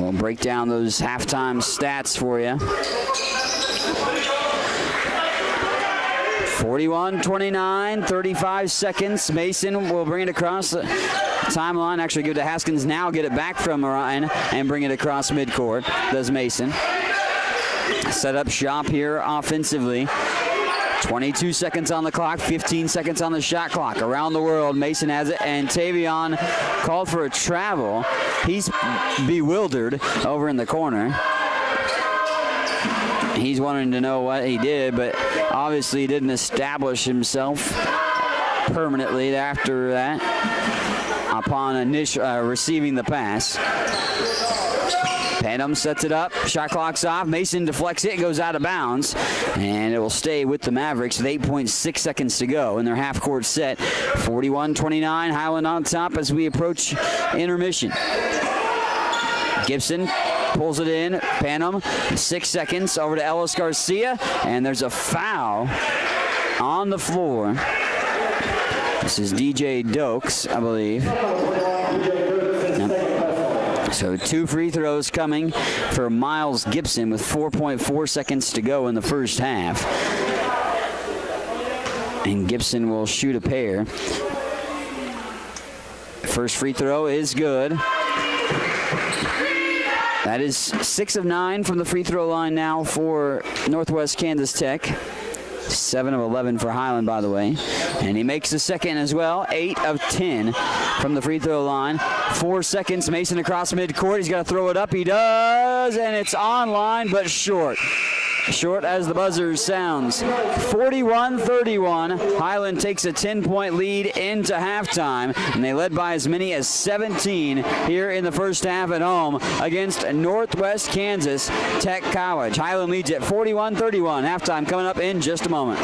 We'll break down those halftime stats for you. 41-29, 35 seconds. Mason will bring it across the timeline. Actually give it to Haskins now. Get it back from Ryan and bring it across midcourt. Does Mason. Set up shop here offensively. 22 seconds on the clock, 15 seconds on the shot clock. Around the world, Mason has it, and Tavion called for a travel. He's bewildered over in the corner. He's wanting to know what he did, but obviously he didn't establish himself permanently after that upon receiving the pass. Panum sets it up, shot clock's off, Mason deflects it, goes out of bounds, and it will stay with the Mavericks with 8.6 seconds to go in their half-court set. 41-29, Highland on top as we approach intermission. Gibson pulls it in, Panum, 6 seconds, over to Ellis Garcia, and there's a foul on the floor. This is DJ Dokes, I believe. So 2 free throws coming for Miles Gibson with 4.4 seconds to go in the first half. And Gibson will shoot a pair. First free throw is good. That is 6 of 9 from the free throw line now for Northwest Kansas Tech. 7 of 11 for Highland, by the way. And he makes the second as well. 8 of 10 from the free throw line. 4 seconds. Mason across midcourt. He's got to throw it up. He does. And it's online, but short. Short as the buzzer sounds. 41-31. Highland takes a 10-point lead into halftime, and they led by as many as 17 here in the first half at home against Northwest Kansas Tech College. Highland leads at 41-31. Halftime coming up in just a moment.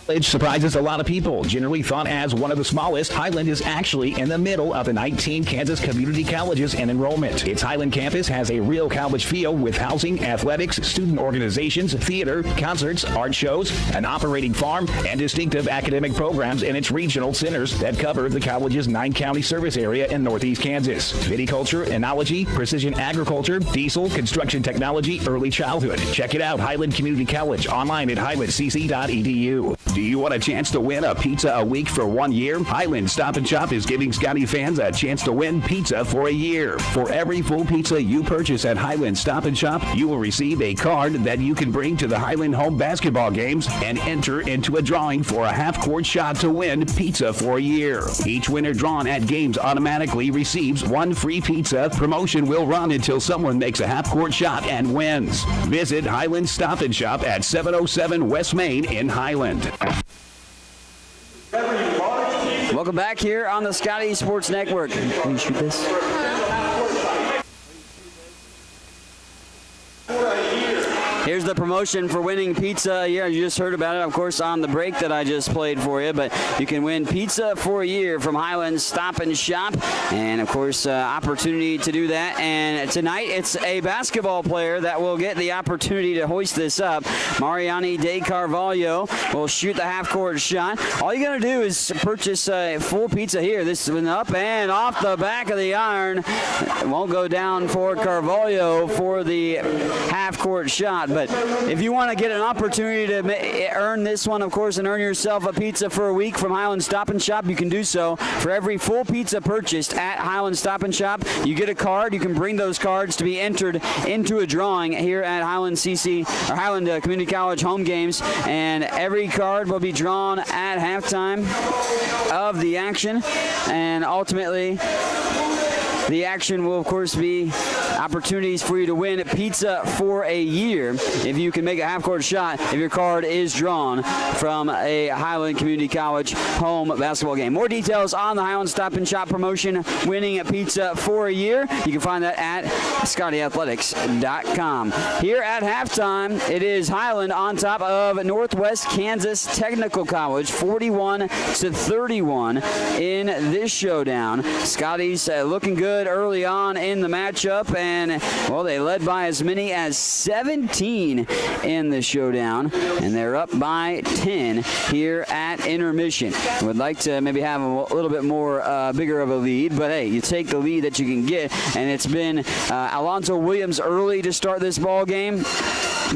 College surprises a lot of people. Generally thought as one of the smallest, Highland is actually in the middle of the 19 Kansas community colleges in enrollment. Its Highland campus has a real college feel with housing, athletics, student organizations, theater, concerts, art shows, an operating farm, and distinctive academic programs in its regional centers that cover the college's 9-county service area in northeast Kansas. Viticulture, enology, precision agriculture, diesel, construction technology, early childhood. Check it out, Highland Community College, online at highlandcc.edu. Do you want a chance to win a pizza a week for 1 year? Highland Stop and Shop is giving Scottie fans a chance to win pizza for a year. For every full pizza you purchase at Highland Stop and Shop, you will receive a card that you can bring to the Highland home basketball games and enter into a drawing for a half-court shot to win pizza for a year. Each winner drawn at games automatically receives 1 free pizza. Promotion will run until someone makes a half-court shot and wins. Visit Highland Stop and Shop at 707 West Main in Highland. Welcome back here on the Scottie Sports Network. Can you shoot this? Here's the promotion for winning pizza a year. You just heard about it, of course, on the break that I just played for you. But you can win pizza for a year from Highland Stop and Shop. And, of course, opportunity to do that. And tonight it's a basketball player that will get the opportunity to hoist this up. Mariani De Carvalho will shoot the half-court shot. All you got to do is purchase a full pizza here. This one up and off the back of the iron. It won't go down for Carvalho for the half-court shot. But if you want to get an opportunity to earn this one, of course, and earn yourself a pizza for a week from Highland Stop and Shop, you can do so. For every full pizza purchased at Highland Stop and Shop, you get a card. You can bring those cards to be entered into a drawing here at Highland CC or Highland Community College home games, and every card will be drawn at halftime of the action, and ultimately the action will, of course, be opportunities for you to win pizza for a year if you can make a half-court shot if your card is drawn from a Highland Community College home basketball game. More details on the Highland Stop and Shop promotion, winning pizza for a year. You can find that at ScottieAthletics.com. Here at halftime, it is Highland on top of Northwest Kansas Technical College, 41-31 in this showdown. Scotty's looking good early on in the matchup, and well, they led by as many as 17 in the showdown, and they're up by 10 here at intermission. Would like to maybe have a little bit more bigger of a lead, but hey, you take the lead that you can get, and it's been Alonzo Williams early to start this ball game.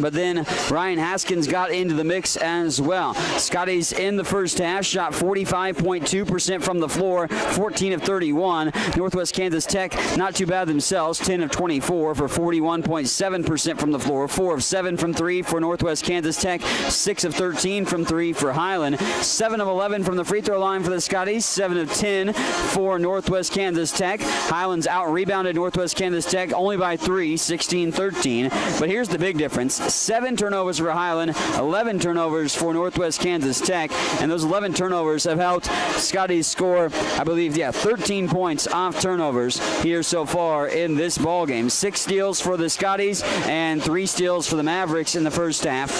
But then Ryan Haskins got into the mix as well. Scotty's in the first half, shot 45.2% from the floor, 14 of 31. Northwest Kansas Tech, not too bad themselves, 10 of 24 for 41.7% from the floor, 4 of 7 from 3 for Northwest Kansas Tech, 6 of 13 from 3 for Highland, 7 of 11 from the free throw line for the Scotties, 7 of 10 for Northwest Kansas Tech. Highland's out-rebounded Northwest Kansas Tech only by 3, 16-13. But here's the big difference. 7 turnovers for Highland, 11 turnovers for Northwest Kansas Tech, and those 11 turnovers have helped Scotty score, I believe, 13 points off turnovers here so far in this ball game. 6 steals for the Scotties and 3 steals for the Mavericks in the first half.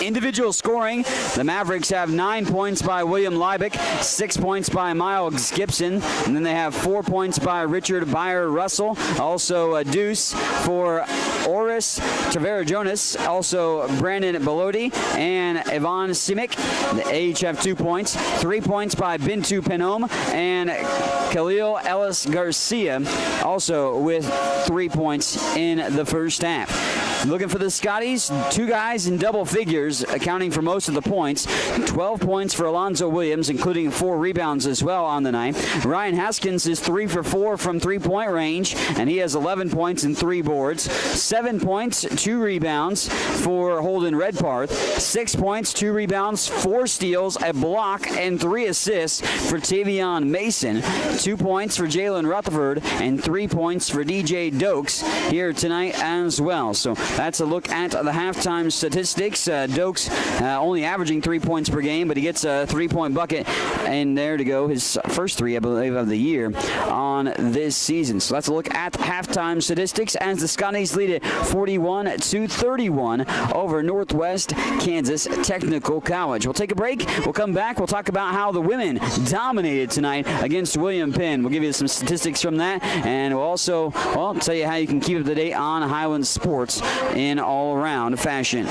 Individual scoring, the Mavericks have 9 points by William Liebeck, 6 points by Miles Gibson, and then they have 4 points by Richard Byer Russell, also a deuce for Oris Tavera Jonas, also Brandon Belodi and Ivan Simic. They each have 2 points, 3 points by Bintu Penom and Khalil Ellis Garcia, also with 3 points in the first half. Looking for the Scotties, 2 guys in double figures, accounting for most of the points. 12 points for Alonzo Williams, including 4 rebounds as well on the night. Ryan Haskins is 3 for 4 from three-point range, and he has 11 points and 3 boards. 7 points, 2 rebounds for Holden Redparth. 6 points, 2 rebounds, 4 steals, a block, and 3 assists for Tavion Mason. 2 points for Jalen Rutherford, and 3 points for DJ Dokes here tonight as well. So that's a look at the halftime statistics. Dokes only averaging 3 points per game, but he gets a 3-point bucket, and there to go, his first 3, I believe, of the year on this season. So let's look at halftime statistics as the Scotties lead it 41-31 over Northwest Kansas Technical College. We'll take a break. We'll come back. We'll talk about how the women dominated tonight against William Penn. We'll give you some statistics from that, and we'll also tell you how you can keep up to date on Highland sports in all-around fashion.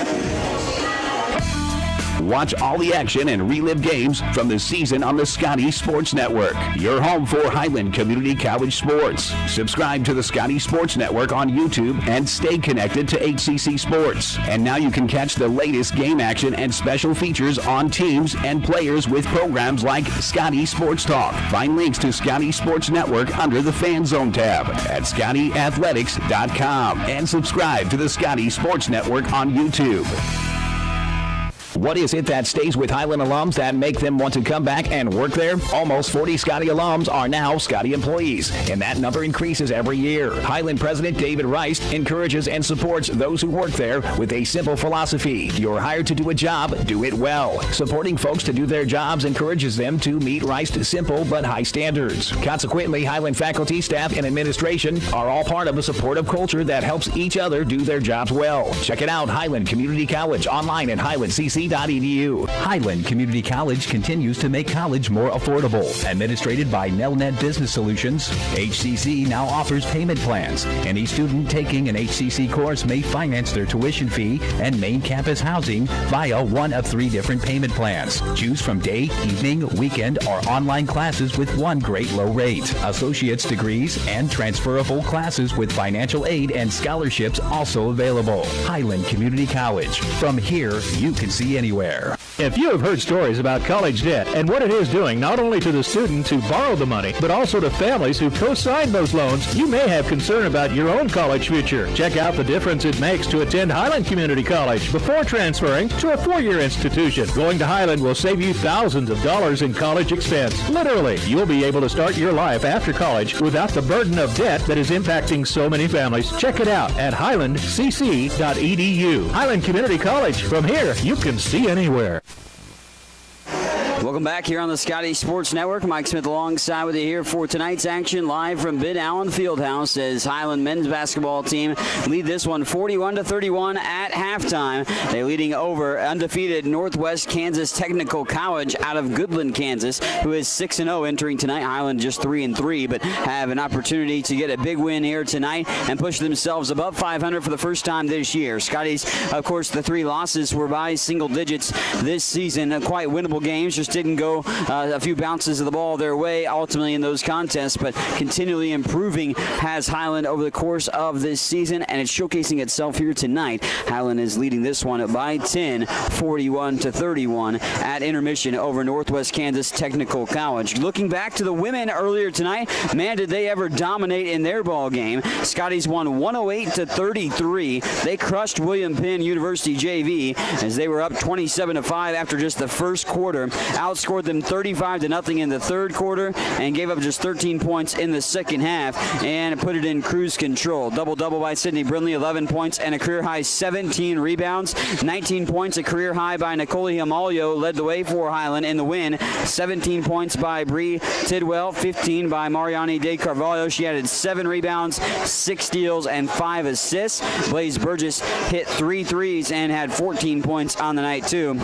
Watch all the action and relive games from the season on the Scottie Sports Network, your home for Highland Community College sports. Subscribe to the Scottie Sports Network on YouTube and stay connected to HCC Sports. And now you can catch the latest game action and special features on teams and players with programs like Scottie Sports Talk. Find links to Scottie Sports Network under the Fan Zone tab at ScottieAthletics.com and subscribe to the Scottie Sports Network on YouTube. What is it that stays with Highland alums that make them want to come back and work there? Almost 40 Scottie alums are now Scottie employees, and that number increases every year. Highland President David Rice encourages and supports those who work there with a simple philosophy. You're hired to do a job, do it well. Supporting folks to do their jobs encourages them to meet Rice's simple but high standards. Consequently, Highland faculty, staff, and administration are all part of a supportive culture that helps each other do their jobs well. Check it out, Highland Community College, online at highlandcc.com. hcc.edu. Highland Community College continues to make college more affordable. Administrated by Nelnet Business Solutions, HCC now offers payment plans. Any student taking an HCC course may finance their tuition fee and main campus housing via one of 3 different payment plans. Choose from day, evening, weekend, or online classes with one great low rate. Associate's degrees and transferable classes with financial aid and scholarships also available. Highland Community College. From here, you can see anywhere. If you have heard stories about college debt and what it is doing not only to the student who borrowed the money, but also to families who co-signed those loans, you may have concern about your own college future. Check out the difference it makes to attend Highland Community College before transferring to a 4-year institution. Going to Highland will save you thousands of dollars in college expense. Literally, you'll be able to start your life after college without the burden of debt that is impacting so many families. Check it out at highlandcc.edu. Highland Community College. From here, you can see anywhere. Welcome back here on the Scottie Sports Network. Mike Smith alongside with you here for tonight's action live from Bid Allen Fieldhouse as Highland men's basketball team lead this one 41-31 at halftime. They're leading over undefeated Northwest Kansas Technical College out of Goodland, Kansas, who is 6-0 entering tonight. Highland just 3-3, but have an opportunity to get a big win here tonight and push themselves above 500 for the first time this year. Scotties, of course, the 3 losses were by single digits this season. Quite winnable games, just didn't go a few bounces of the ball their way ultimately in those contests, but continually improving has Highland over the course of this season, and it's showcasing itself here tonight. Highland is leading this one by 10, 41-31 at intermission over Northwest Kansas Technical College. Looking back to the women earlier tonight, man, did they ever dominate in their ball game. Scotties won 108-33. They crushed William Penn University JV as they were up 27-5 after just the first quarter. Outscored them 35-0 in the third quarter and gave up just 13 points in the second half and put it in cruise control. Double-double by Sydney Brindley, 11 points and a career-high 17 rebounds. 19 points, a career-high by Nicole Himalio led the way for Highland in the win. 17 points by Bree Tidwell, 15 by Mariani De Carvalho. She added 7 rebounds, 6 steals, and 5 assists. Blaze Burgess hit 3 threes and had 14 points on the night, too,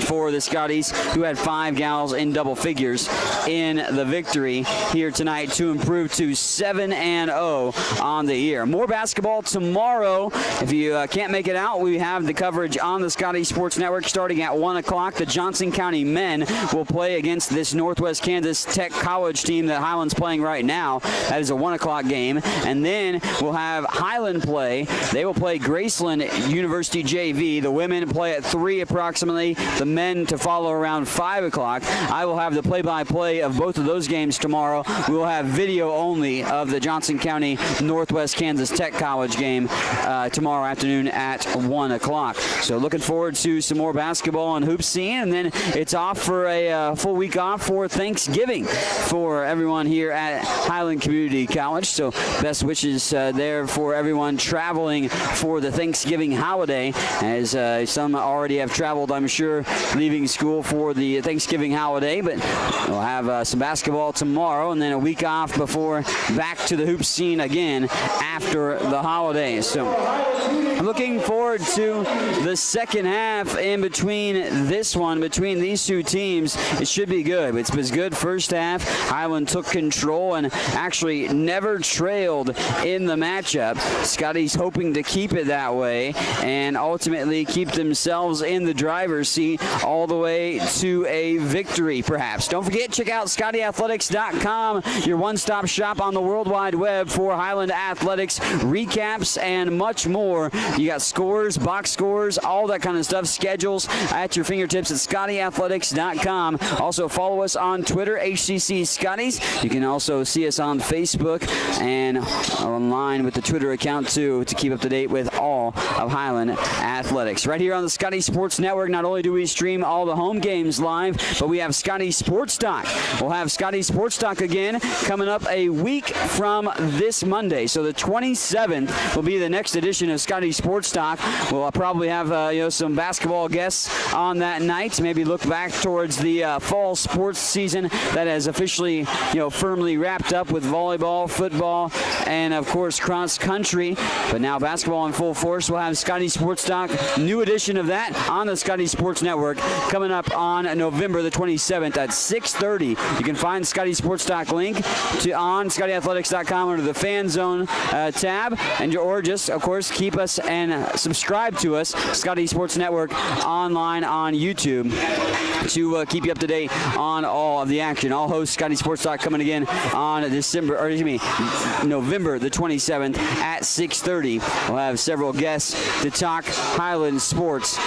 for the Scotties, who had 5 gals in double figures in the victory here tonight to improve to 7-0 on the year. More basketball tomorrow. If you can't make it out, we have the coverage on the Scottie Sports Network starting at 1 o'clock. The Johnson County men will play against this Northwest Kansas Tech College team that Highland's playing right now. That is a 1 o'clock game. And then we'll have Highland play. They will play Graceland University JV. The women play at 3 approximately. The men to follow around 5 o'clock. I will have the play-by-play of both of those games tomorrow. We will have video only of the Johnson County Northwest Kansas Tech College game tomorrow afternoon at 1 o'clock. So looking forward to some more basketball and hoop scene, and then it's off for a full week off for Thanksgiving for everyone here at Highland Community College. So best wishes there for everyone traveling for the Thanksgiving holiday, as some already have traveled, I'm sure, leaving school for the Thanksgiving holiday, but we'll have some basketball tomorrow and then a week off before back to the hoop scene again after the holidays. So looking forward to the second half in between this one, between these two teams. It should be good. It's been good first half. Highland took control and actually never trailed in the matchup. Scotty's hoping to keep it that way and ultimately keep themselves in the driver's seat all the way to a victory, perhaps. Don't forget, check out ScottieAthletics.com, your one-stop shop on the World Wide Web for Highland Athletics recaps and much more. You got scores, box scores, all that kind of stuff, schedules at your fingertips at ScottieAthletics.com. Also, follow us on Twitter, HCC Scotties. You can also see us on Facebook and online with the Twitter account, too, to keep up to date with all of Highland Athletics. Right here on the Scottie Sports Network, not only do we stream all the home games live, but we have Scottie Sports Talk. We'll have Scottie Sports Talk again coming up a week from this Monday. So the 27th will be the next edition of Scottie Sports Talk. We'll probably have some basketball guests on that night. Maybe look back towards the fall sports season that has officially firmly wrapped up with volleyball, football, and of course cross country. But now basketball in full full force. We'll have Scottie Sports Talk, new edition of that on the Scottie Sports Network coming up on November the 27th at 6:30. You can find Scottie Sports Talk link on ScottieAthletics.com under the Fan Zone tab, or just, of course, keep us and subscribe to us, Scottie Sports Network, online on YouTube to keep you up to date on all of the action. I'll host Scottie Sports Talk coming again on November the 27th at 6:30. We'll have several guests to talk Highland sports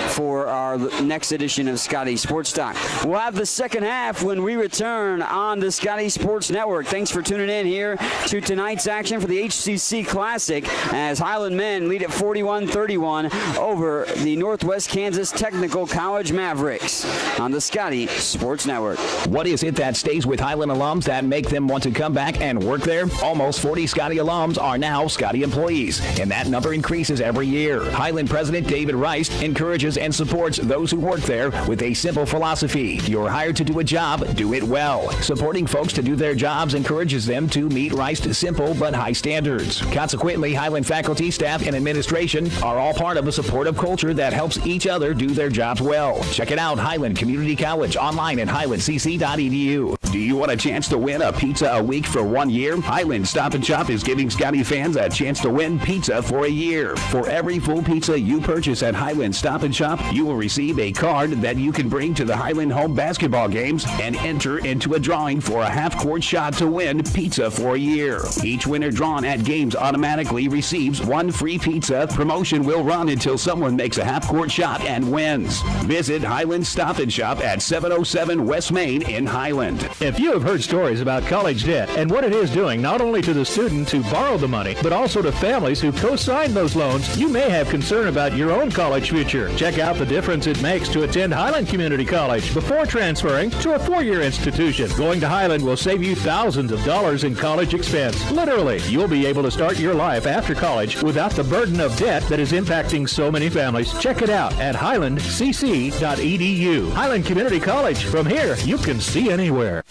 for our next edition of Scottie Sports Talk. We'll have the second half when we return on the Scottie Sports Network. Thanks for tuning in here to tonight's action for the HCC Classic as Highland men lead at 41-31 over the Northwest Kansas Technical College Mavericks on the Scottie Sports Network. What is it that stays with Highland alums that make them want to come back and work there? Almost 40 Scottie alums are now Scottie employees, and that number increases every year. Highland President David Rice encourages and supports those who work there with a simple philosophy. You're hired to do a job, do it well. Supporting folks to do their jobs encourages them to meet Rice's simple but high standards. Consequently, Highland faculty, staff, and administration are all part of a supportive culture that helps each other do their jobs well. Check it out, Highland Community College, online at highlandcc.edu. Do you want a chance to win a pizza a week for 1 year? Highland Stop and Shop is giving Scottie fans a chance to win pizza for a year. For every full pizza you purchase at Highland Stop and Shop, you will receive a card that you can bring to the Highland home basketball games and enter into a drawing for a half-court shot to win pizza for a year. Each winner drawn at games automatically receives one free pizza. Promotion will run until someone makes a half-court shot and wins. Visit Highland Stop and Shop at 707 West Main in Highland. If you have heard stories about college debt and what it is doing not only to the student who borrowed the money, but also to families who co-signed those loans, you may have concern about your own college future. Check out the difference it makes to attend Highland Community College before transferring to a four-year institution. Going to Highland will save you thousands of dollars in college expense. Literally, you'll be able to start your life after college without the burden of debt that is impacting so many families. Check it out at highlandcc.edu. Highland Community College. From here, you can see anywhere.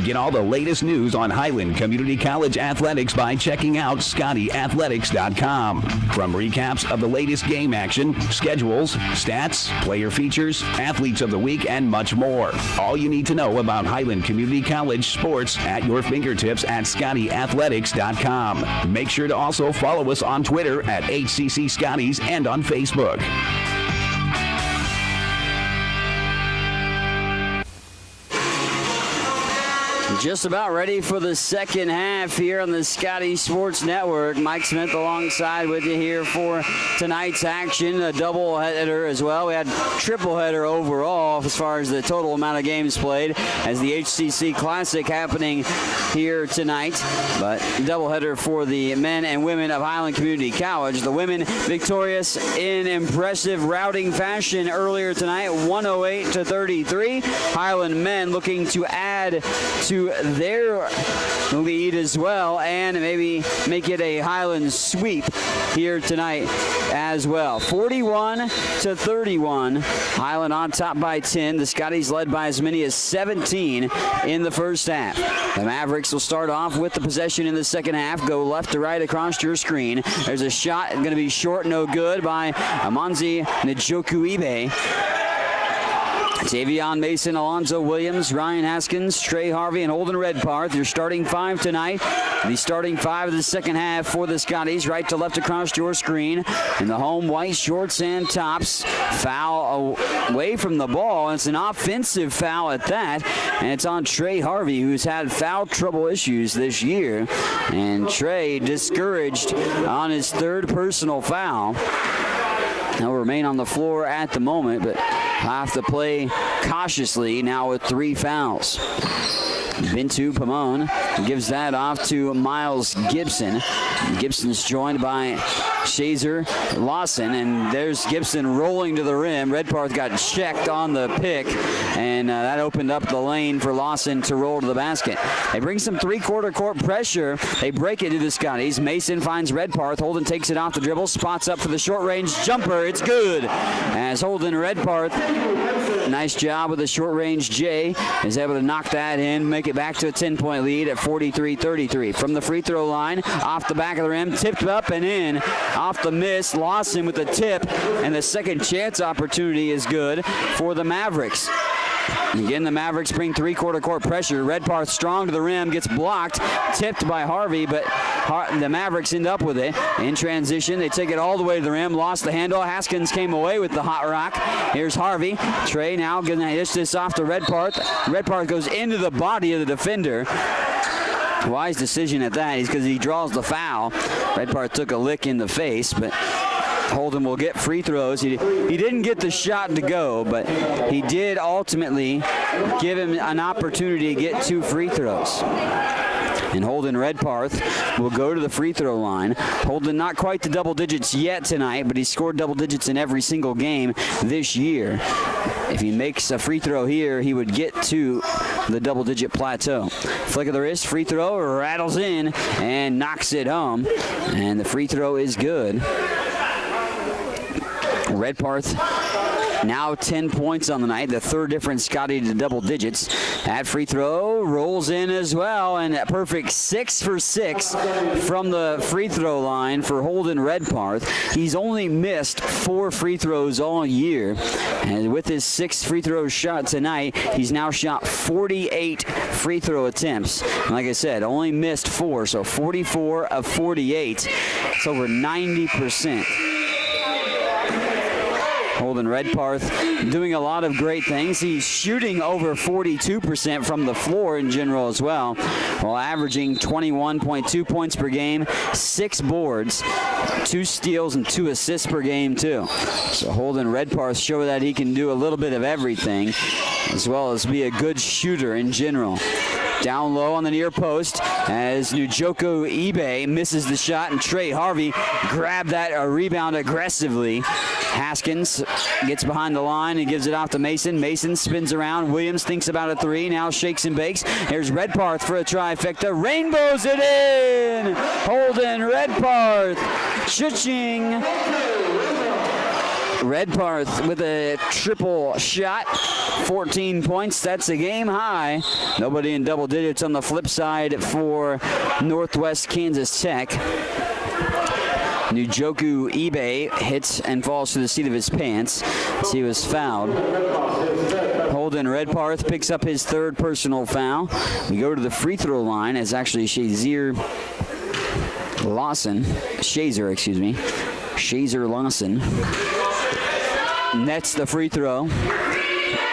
Get all the latest news on Highland Community College athletics by checking out ScottieAthletics.com. From recaps of the latest game action, schedules, stats, player features, athletes of the week, and much more. All you need to know about Highland Community College sports at your fingertips at ScottieAthletics.com. Make sure to also follow us on Twitter at HCC Scotties and on Facebook. Just about ready for the second half here on the Scottie Sports Network. Mike Smith alongside with you here for tonight's action. A double header as well. We had triple header overall as far as the total amount of games played as the HCC Classic happening here tonight. But double header for the men and women of Highland Community College. The women victorious in impressive routing fashion earlier tonight, 108-33. Highland men looking to add to their lead as well and maybe make it a Highland sweep here tonight as well. 41-31. Highland on top by 10. The Scotties led by as many as 17 in the first half. The Mavericks will start off with the possession in the second half. Go left to right across your screen. There's a shot going to be short, no good by Amanzi Njokuibe. Tavion Mason, Alonzo Williams, Ryan Haskins, Trey Harvey, and Holden Redparth. Your starting five tonight. The starting five of the second half for the Scotties. Right to left across your screen. In the home white shorts and tops. Foul away from the ball. It's an offensive foul at that. And it's on Trey Harvey, who's had foul trouble issues this year. And Trey discouraged on his third personal foul. He'll remain on the floor at the moment, but have to play cautiously now with 3 fouls. Bintu Pamon gives that off to Miles Gibson. Gibson's joined by Shazer, Lawson, and there's Gibson rolling to the rim. Redpath got checked on the pick, and that opened up the lane for Lawson to roll to the basket. They bring some three-quarter court pressure. They break it to the Scotties. Mason finds Redpath. Holden takes it off the dribble, spots up for the short-range jumper. It's good. As Holden Redpath, nice job with the short-range J, is able to knock that in, make it back to a 10-point lead at 43-33. From the free throw line, off the back of the rim, tipped up and in. Off the miss, Lawson with the tip, and the second chance opportunity is good for the Mavericks. Again, the Mavericks bring three-quarter court pressure. Redpath strong to the rim, gets blocked, tipped by Harvey, but the Mavericks end up with it. In transition, they take it all the way to the rim, lost the handle. Haskins came away with the hot rock. Here's Harvey. Trey now going to dish this off to Redpath. Redpath goes into the body of the defender. Wise decision at that is because he draws the foul. Redpath took a lick in the face, but Holden will get free throws. He didn't get the shot to go, but he did ultimately give him an opportunity to get 2 free throws. And Holden Redpath will go to the free throw line. Holden not quite to double digits yet tonight, but he scored double digits in every single game this year. If he makes a free throw here, he would get to the double-digit plateau. Flick of the wrist, free throw, rattles in and knocks it home. And the free throw is good. Redpath now 10 points on the night, the third difference Scottie to double digits. That free throw rolls in as well, and a perfect 6 for 6 from the free throw line for Holden Redpath. He's only missed 4 free throws all year, and with his 6th free throw shot tonight, he's now shot 48 free throw attempts. And like I said, only missed 4, so 44 of 48. It's over 90%. Holden Redpath doing a lot of great things. He's shooting over 42% from the floor in general as well, while averaging 21.2 points per game, 6 boards, 2 steals, and 2 assists per game too. So Holden Redpath show that he can do a little bit of everything, as well as be a good shooter in general. Down low on the near post as Njoku Ibe misses the shot, and Trey Harvey grabbed that rebound aggressively. Haskins gets behind the line and gives it off to Mason. Mason spins around. Williams thinks about a 3, now shakes and bakes. Here's Redpath for a trifecta. Rainbows it in! Holden Redpath. Cha-ching! Redpath with a triple shot, 14 points. That's a game high. Nobody in double digits on the flip side for Northwest Kansas Tech. Njoku Ibe hits and falls to the seat of his pants as he was fouled. Holden Redpath picks up his 3rd personal foul. We go to the free throw line as actually Shazer Lawson nets the free throw.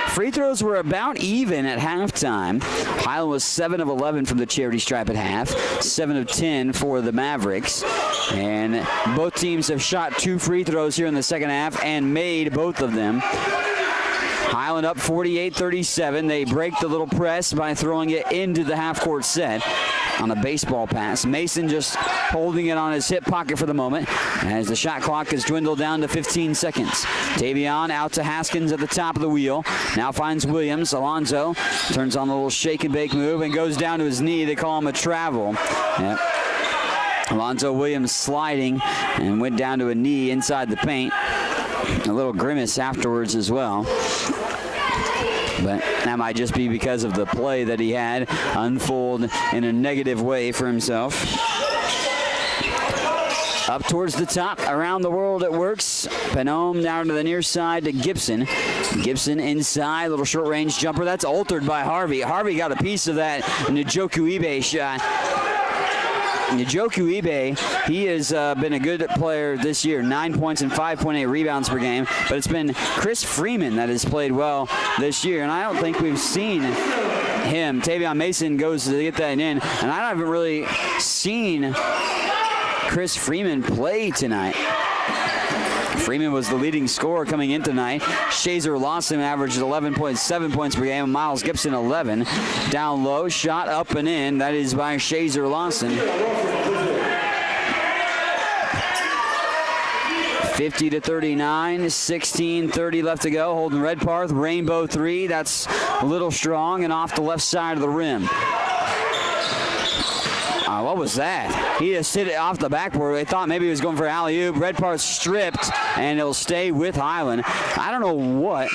Free throws were about even at halftime. Highland was 7 of 11 from the charity stripe at half, 7 of 10 for the Mavericks. And both teams have shot 2 free throws here in the second half and made both of them. Highland up 48-37. They break the little press by throwing it into the half-court set on a baseball pass. Mason just holding it on his hip pocket for the moment as the shot clock has dwindled down to 15 seconds. Tavion out to Haskins at the top of the wheel. Now finds Williams. Alonzo turns on a little shake and bake move and goes down to his knee. They call him a travel. Yep. Alonzo Williams sliding and went down to a knee inside the paint. A little grimace afterwards as well. But that might just be because of the play that he had unfold in a negative way for himself. Up towards the top, around the world it works. Penome down to the near side to Gibson. Gibson inside, little short-range jumper. That's altered by Harvey. Harvey got a piece of that Njoku Ibe shot. Njoku Ibe, he has been a good player this year, 9 points and 5.8 rebounds per game, but it's been Chris Freeman that has played well this year, and I don't think we've seen him. Tavion Mason goes to get that in, and I haven't really seen Chris Freeman play tonight. Freeman was the leading scorer coming in tonight. Shazer Lawson averaged 11.7 points per game. Miles Gibson 11. Down low, shot up and in. That is by Shazer Lawson. 50-39, 16:30 left to go. Holden Redpath, rainbow three. That's a little strong and off the left side of the rim. What was that? He just hit it off the backboard. They thought maybe he was going for alley-oop. Redpath stripped, and it'll stay with Highland. I don't know what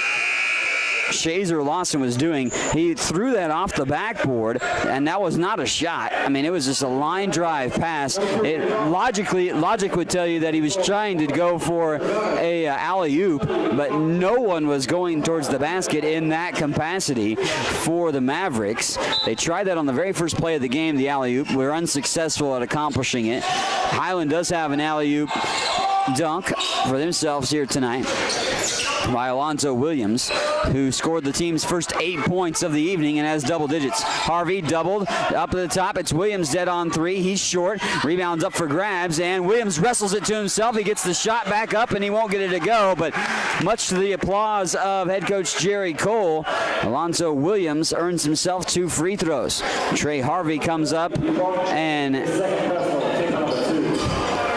Shazer Lawson was doing. He threw that off the backboard, and that was not a shot. I mean, it was just a line drive pass. Logic would tell you that he was trying to go for a alley-oop, but no one was going towards the basket in that capacity for the Mavericks. They tried that on the very first play of the game, the alley-oop. We were unsuccessful at accomplishing it. Highland does have an alley-oop dunk for themselves here tonight by Alonzo Williams, who scored the team's first 8 points of the evening and has double digits. Harvey doubled up at the top. It's Williams dead on three. He's short. Rebounds up for grabs, and Williams wrestles it to himself. He gets the shot back up, and he won't get it to go, but much to the applause of head coach Jerry Cole, Alonzo Williams earns himself 2 free throws. Trey Harvey comes up, and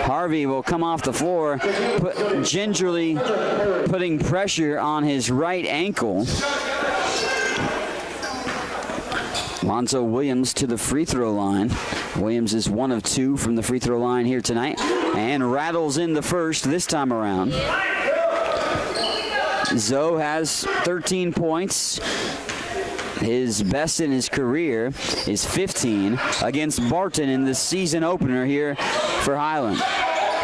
Harvey will come off the floor, gingerly putting pressure on his right ankle. Alonzo Williams to the free throw line. Williams is 1 of 2 from the free throw line here tonight and rattles in the first this time around. Zoe has 13 points. His best in his career is 15 against Barton in the season opener here for Highland.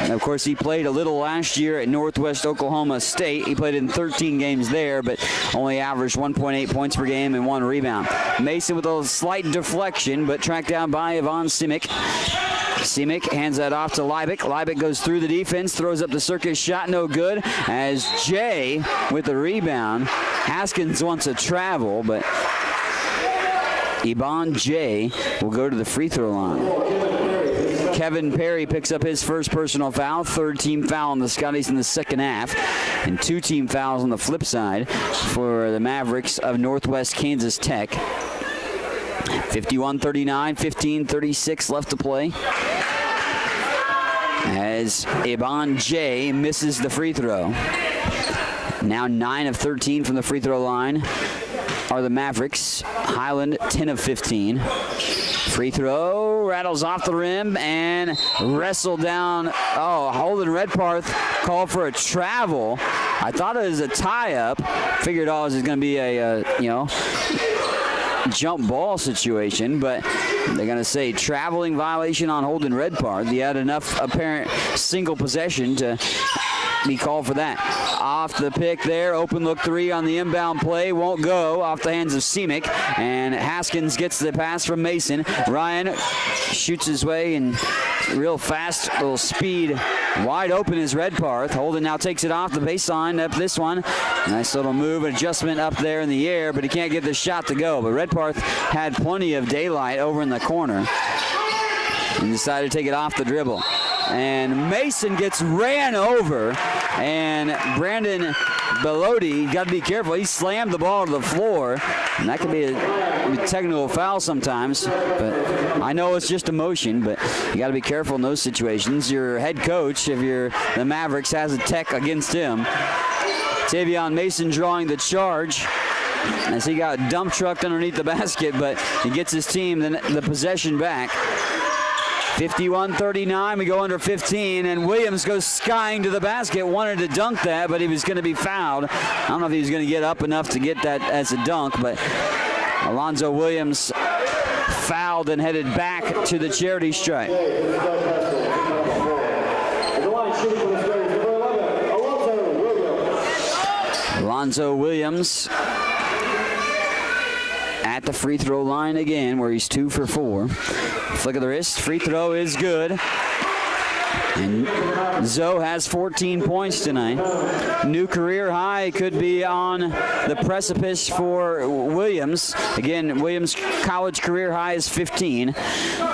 And of course, he played a little last year at Northwest Oklahoma State. He played in 13 games there, but only averaged 1.8 points per game and 1 rebound. Mason with a slight deflection, but tracked down by Yvonne Simic. Simic hands that off to Leibick. Leibick goes through the defense, throws up the circus shot, no good. As Jay with the rebound. Haskins wants to travel, but Yvonne Jay will go to the free throw line. Kevin Perry picks up his first personal foul, 3rd team foul on the Scotties in the second half, and 2 team fouls on the flip side for the Mavericks of Northwest Kansas Tech. 51-39, 15:36 left to play, as Yvonne Jay misses the free throw. Now 9 of 13 from the free throw line are the Mavericks. Highland 10 of 15. Free throw rattles off the rim and wrestled down. Holden Redpath called for a travel. I thought it was a tie-up. Figured it was going to be a jump ball situation, but they're going to say traveling violation on Holden Redpath. He had enough apparent single possession to be called for that. Off the pick there, open look 3 on the inbound play, won't go, off the hands of Simic, and Haskins gets the pass from Mason. Ryan shoots his way in real fast, little speed, wide open is Redpath. Holden now takes it off the baseline, up this one. Nice little move, adjustment up there in the air, but he can't get the shot to go. But Redpath had plenty of daylight over in the corner and decided to take it off the dribble. And Mason gets ran over, and Brandon Bellotti, got to be careful. He slammed the ball to the floor, and that could be a technical foul sometimes. But I know it's just emotion, but you got to be careful in those situations. Your head coach, if you're the Mavericks, has a tech against him. Tavion Mason drawing the charge as he got dump trucked underneath the basket, but he gets his team the possession back. 51-39, we go under 15, and Williams goes skying to the basket, wanted to dunk that, but he was going to be fouled. I don't know if he was going to get up enough to get that as a dunk, but Alonzo Williams fouled and headed back to the charity stripe. Alonzo Williams at the free throw line again, where he's 2 for 4. Flick of the wrist, free throw is good. And Zoe has 14 points tonight. New career high could be on the precipice for Williams. Again, Williams' college career high is 15.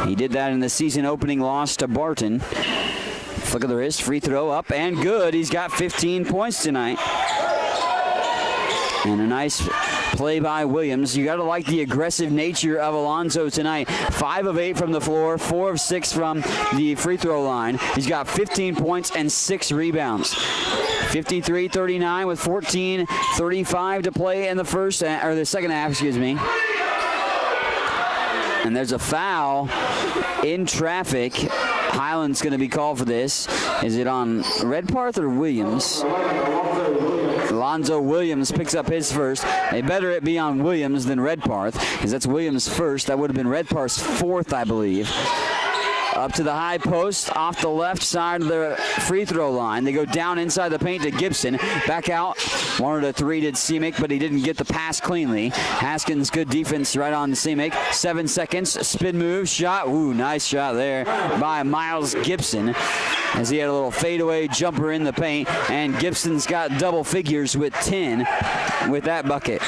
He did that in the season opening loss to Barton. Flick of the wrist, free throw up and good. He's got 15 points tonight. And a nice play by Williams. You got to like the aggressive nature of Alonzo tonight. 5 of 8 from the floor, 4 of 6 from the free throw line. He's got 15 points and 6 rebounds. 53-39 with 14:35 to play in the second half, excuse me. And there's a foul in traffic. Highland's going to be called for this. Is it on Redpath or Williams? Alonzo Williams picks up his first. They better it be on Williams than Redpath, because that's Williams' first. That would have been Redpath's fourth, I believe. Up to the high post, off the left side of the free throw line. They go down inside the paint to Gibson. Back out. Wanted a 3 did Semick, but he didn't get the pass cleanly. Haskins, good defense right on Semick. 7 seconds, spin move, shot. Ooh, nice shot there by Miles Gibson, as he had a little fadeaway jumper in the paint. And Gibson's got double figures with 10 with that bucket.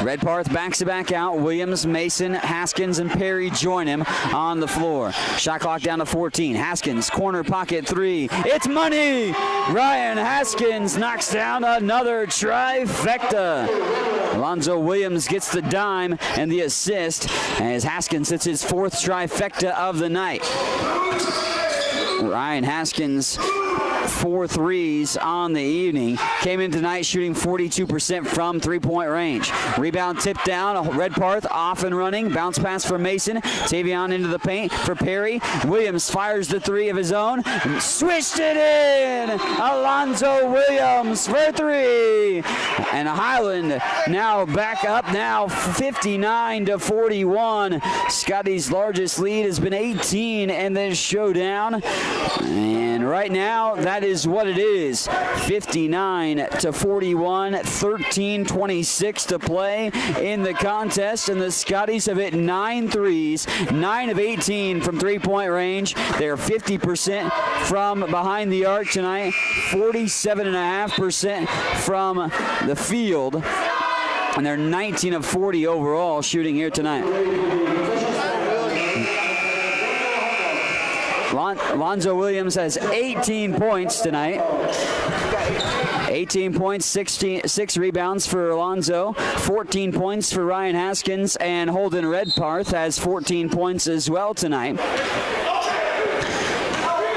Redpath backs it back out. Williams, Mason, Haskins, and Perry join him on the floor. Shot clock down to 14. Haskins, corner pocket 3. It's money! Ryan Haskins knocks down another trifecta. Alonzo Williams gets the dime and the assist as Haskins hits his 4th trifecta of the night. Ryan Haskins, 4 threes on the evening. Came in tonight shooting 42% from three-point range. Rebound tipped down. Redpath off and running. Bounce pass for Mason. Tavion into the paint for Perry. Williams fires the 3 of his own. Swished it in. Alonzo Williams for 3. And Highland now back up now 59-41. Scottie's largest lead has been 18 in this showdown. And right now, that is what it is. 59-41, 13:26 to play in the contest, and the Scotties have hit 9 threes, 9 of 18 from three-point range. They're 50% from behind the arc tonight, 47.5% from the field, and they're 19 of 40 overall shooting here tonight. Alonzo Williams has 18 points tonight. 18 points, 6 rebounds for Alonzo, 14 points for Ryan Haskins, and Holden Redpath has 14 points as well tonight.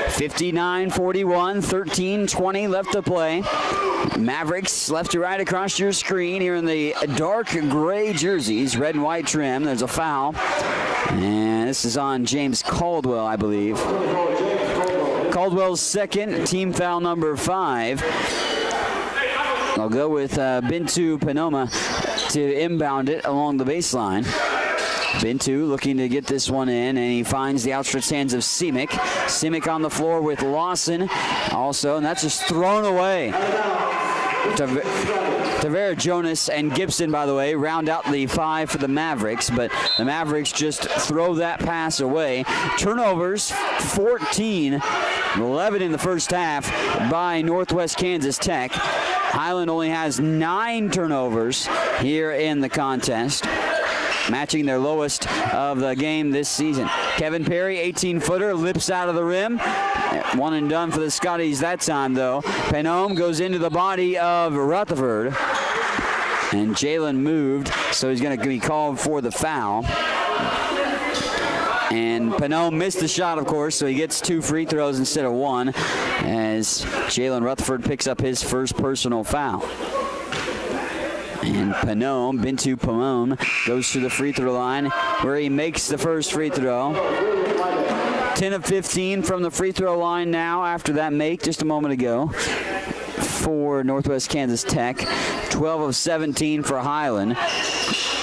59-41, 13:20 left to play. Mavericks left to right across your screen here in the dark gray jerseys, red and white trim. There's a foul, and this is on James Caldwell, I believe. Caldwell's second, team foul number 5. I'll go with Bintu Panoma to inbound it along the baseline. Bintu looking to get this one in, and he finds the outstretched hands of Semick. Semick on the floor with Lawson also, and that's just thrown away. Tavera Jonas and Gibson, by the way, round out the 5 for the Mavericks, but the Mavericks just throw that pass away. Turnovers, 14, 11 in the first half by Northwest Kansas Tech. Highland only has 9 turnovers here in the contest, matching their lowest of the game this season. Kevin Perry, 18-footer, lips out of the rim. One and done for the Scotties that time, though. Penome goes into the body of Rutherford. And Jalen moved, so he's going to be called for the foul. And Penome missed the shot, of course, so he gets 2 free throws instead of 1, as Jalen Rutherford picks up his first personal foul. And Bintu Panome, goes to the free throw line where he makes the first free throw. 10 of 15 from the free throw line now after that make just a moment ago for Northwest Kansas Tech. 12 of 17 for Highland.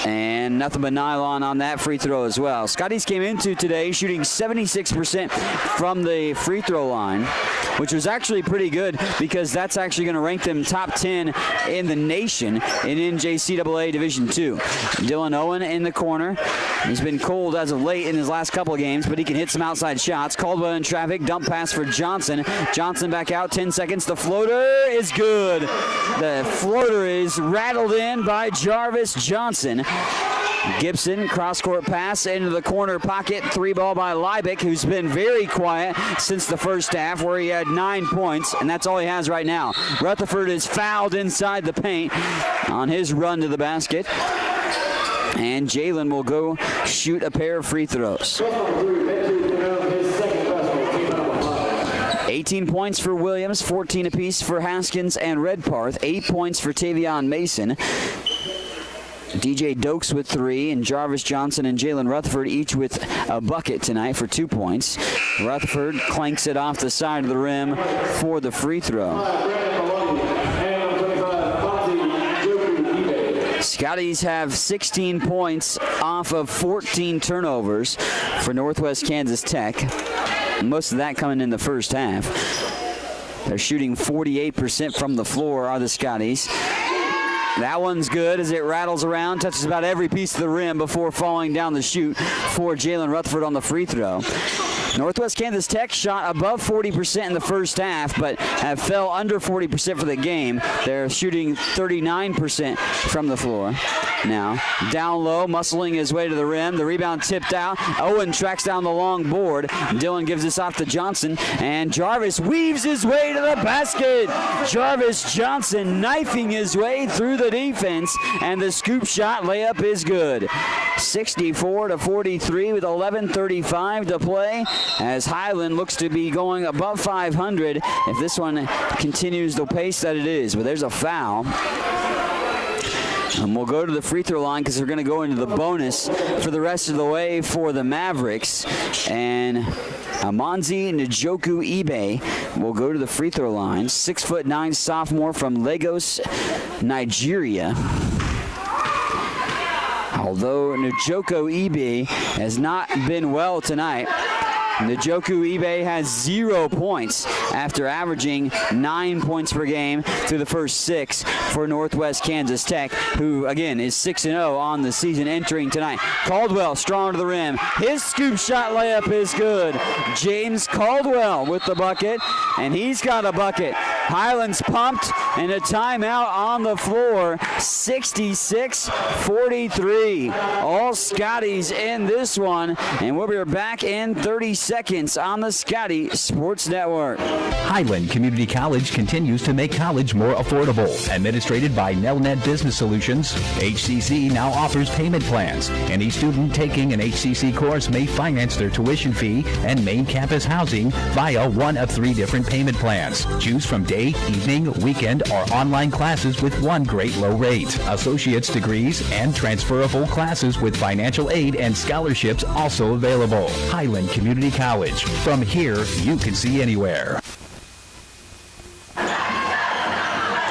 And nothing but nylon on that free throw as well. Scotties came into today shooting 76% from the free throw line, which was actually pretty good because that's actually going to rank them top 10 in the nation in NJCAA Division II. Dylan Owen in the corner. He's been cold as of late in his last couple of games, but he can hit some outside shots. Caldwell in traffic. Dump pass for Johnson. Johnson back out. 10 seconds. The floater is good. The floater is rattled in by Jarvis Johnson. Gibson, cross-court pass into the corner pocket. 3-ball by Leibich, who's been very quiet since the first half, where he had 9 points, and that's all he has right now. Rutherford is fouled inside the paint on his run to the basket. And Jalen will go shoot a pair of free throws. 18 points for Williams, 14 apiece for Haskins and Redparth, 8 points for Tavion Mason. DJ Dokes with 3, and Jarvis Johnson and Jalen Rutherford each with a bucket tonight for 2 points. Rutherford clanks it off the side of the rim for the free throw. Scotties have 16 points off of 14 turnovers for Northwest Kansas Tech. Most of that coming in the first half. They're shooting 48% from the floor, are the Scotties. That one's good as it rattles around, touches about every piece of the rim before falling down the chute for Jalen Rutherford on the free throw. Northwest Kansas Tech shot above 40% in the first half, but have fell under 40% for the game. They're shooting 39% from the floor. Now, down low, muscling his way to the rim. The rebound tipped out. Owen tracks down the long board. Dylan gives this off to Johnson, and Jarvis weaves his way to the basket. Jarvis Johnson knifing his way through the defense, and the scoop shot layup is good. 64-43 with 11:35 to play, as Highland looks to be going above 500 if this one continues the pace that it is. But there's a foul. And we'll go to the free throw line because we're going to go into the bonus for the rest of the way for the Mavericks. And Amanzi Njoku Ibe will go to the free throw line. 6'9" sophomore from Lagos, Nigeria. Although Njoku Ibe has not been well tonight, Njoku Ibe has 0 points after averaging 9 points per game through the first 6 for Northwest Kansas Tech, who, again, is 6-0 on the season entering tonight. Caldwell strong to the rim. His scoop shot layup is good. James Caldwell with the bucket, and he's got a bucket. Highlands pumped, and a timeout on the floor. 66-43. All Scotties in this one, and we'll be back in 30 seconds on the Scottie Sports Network. Highland Community College continues to make college more affordable. Administrated by Nelnet Business Solutions, HCC now offers payment plans. Any student taking an HCC course may finance their tuition fee and main campus housing via one of 3 different payment plans. Choose from day, evening, weekend, or online classes with one great low rate. Associate's degrees and transferable classes with financial aid and scholarships also available. Highland Community College. From here, you can see anywhere.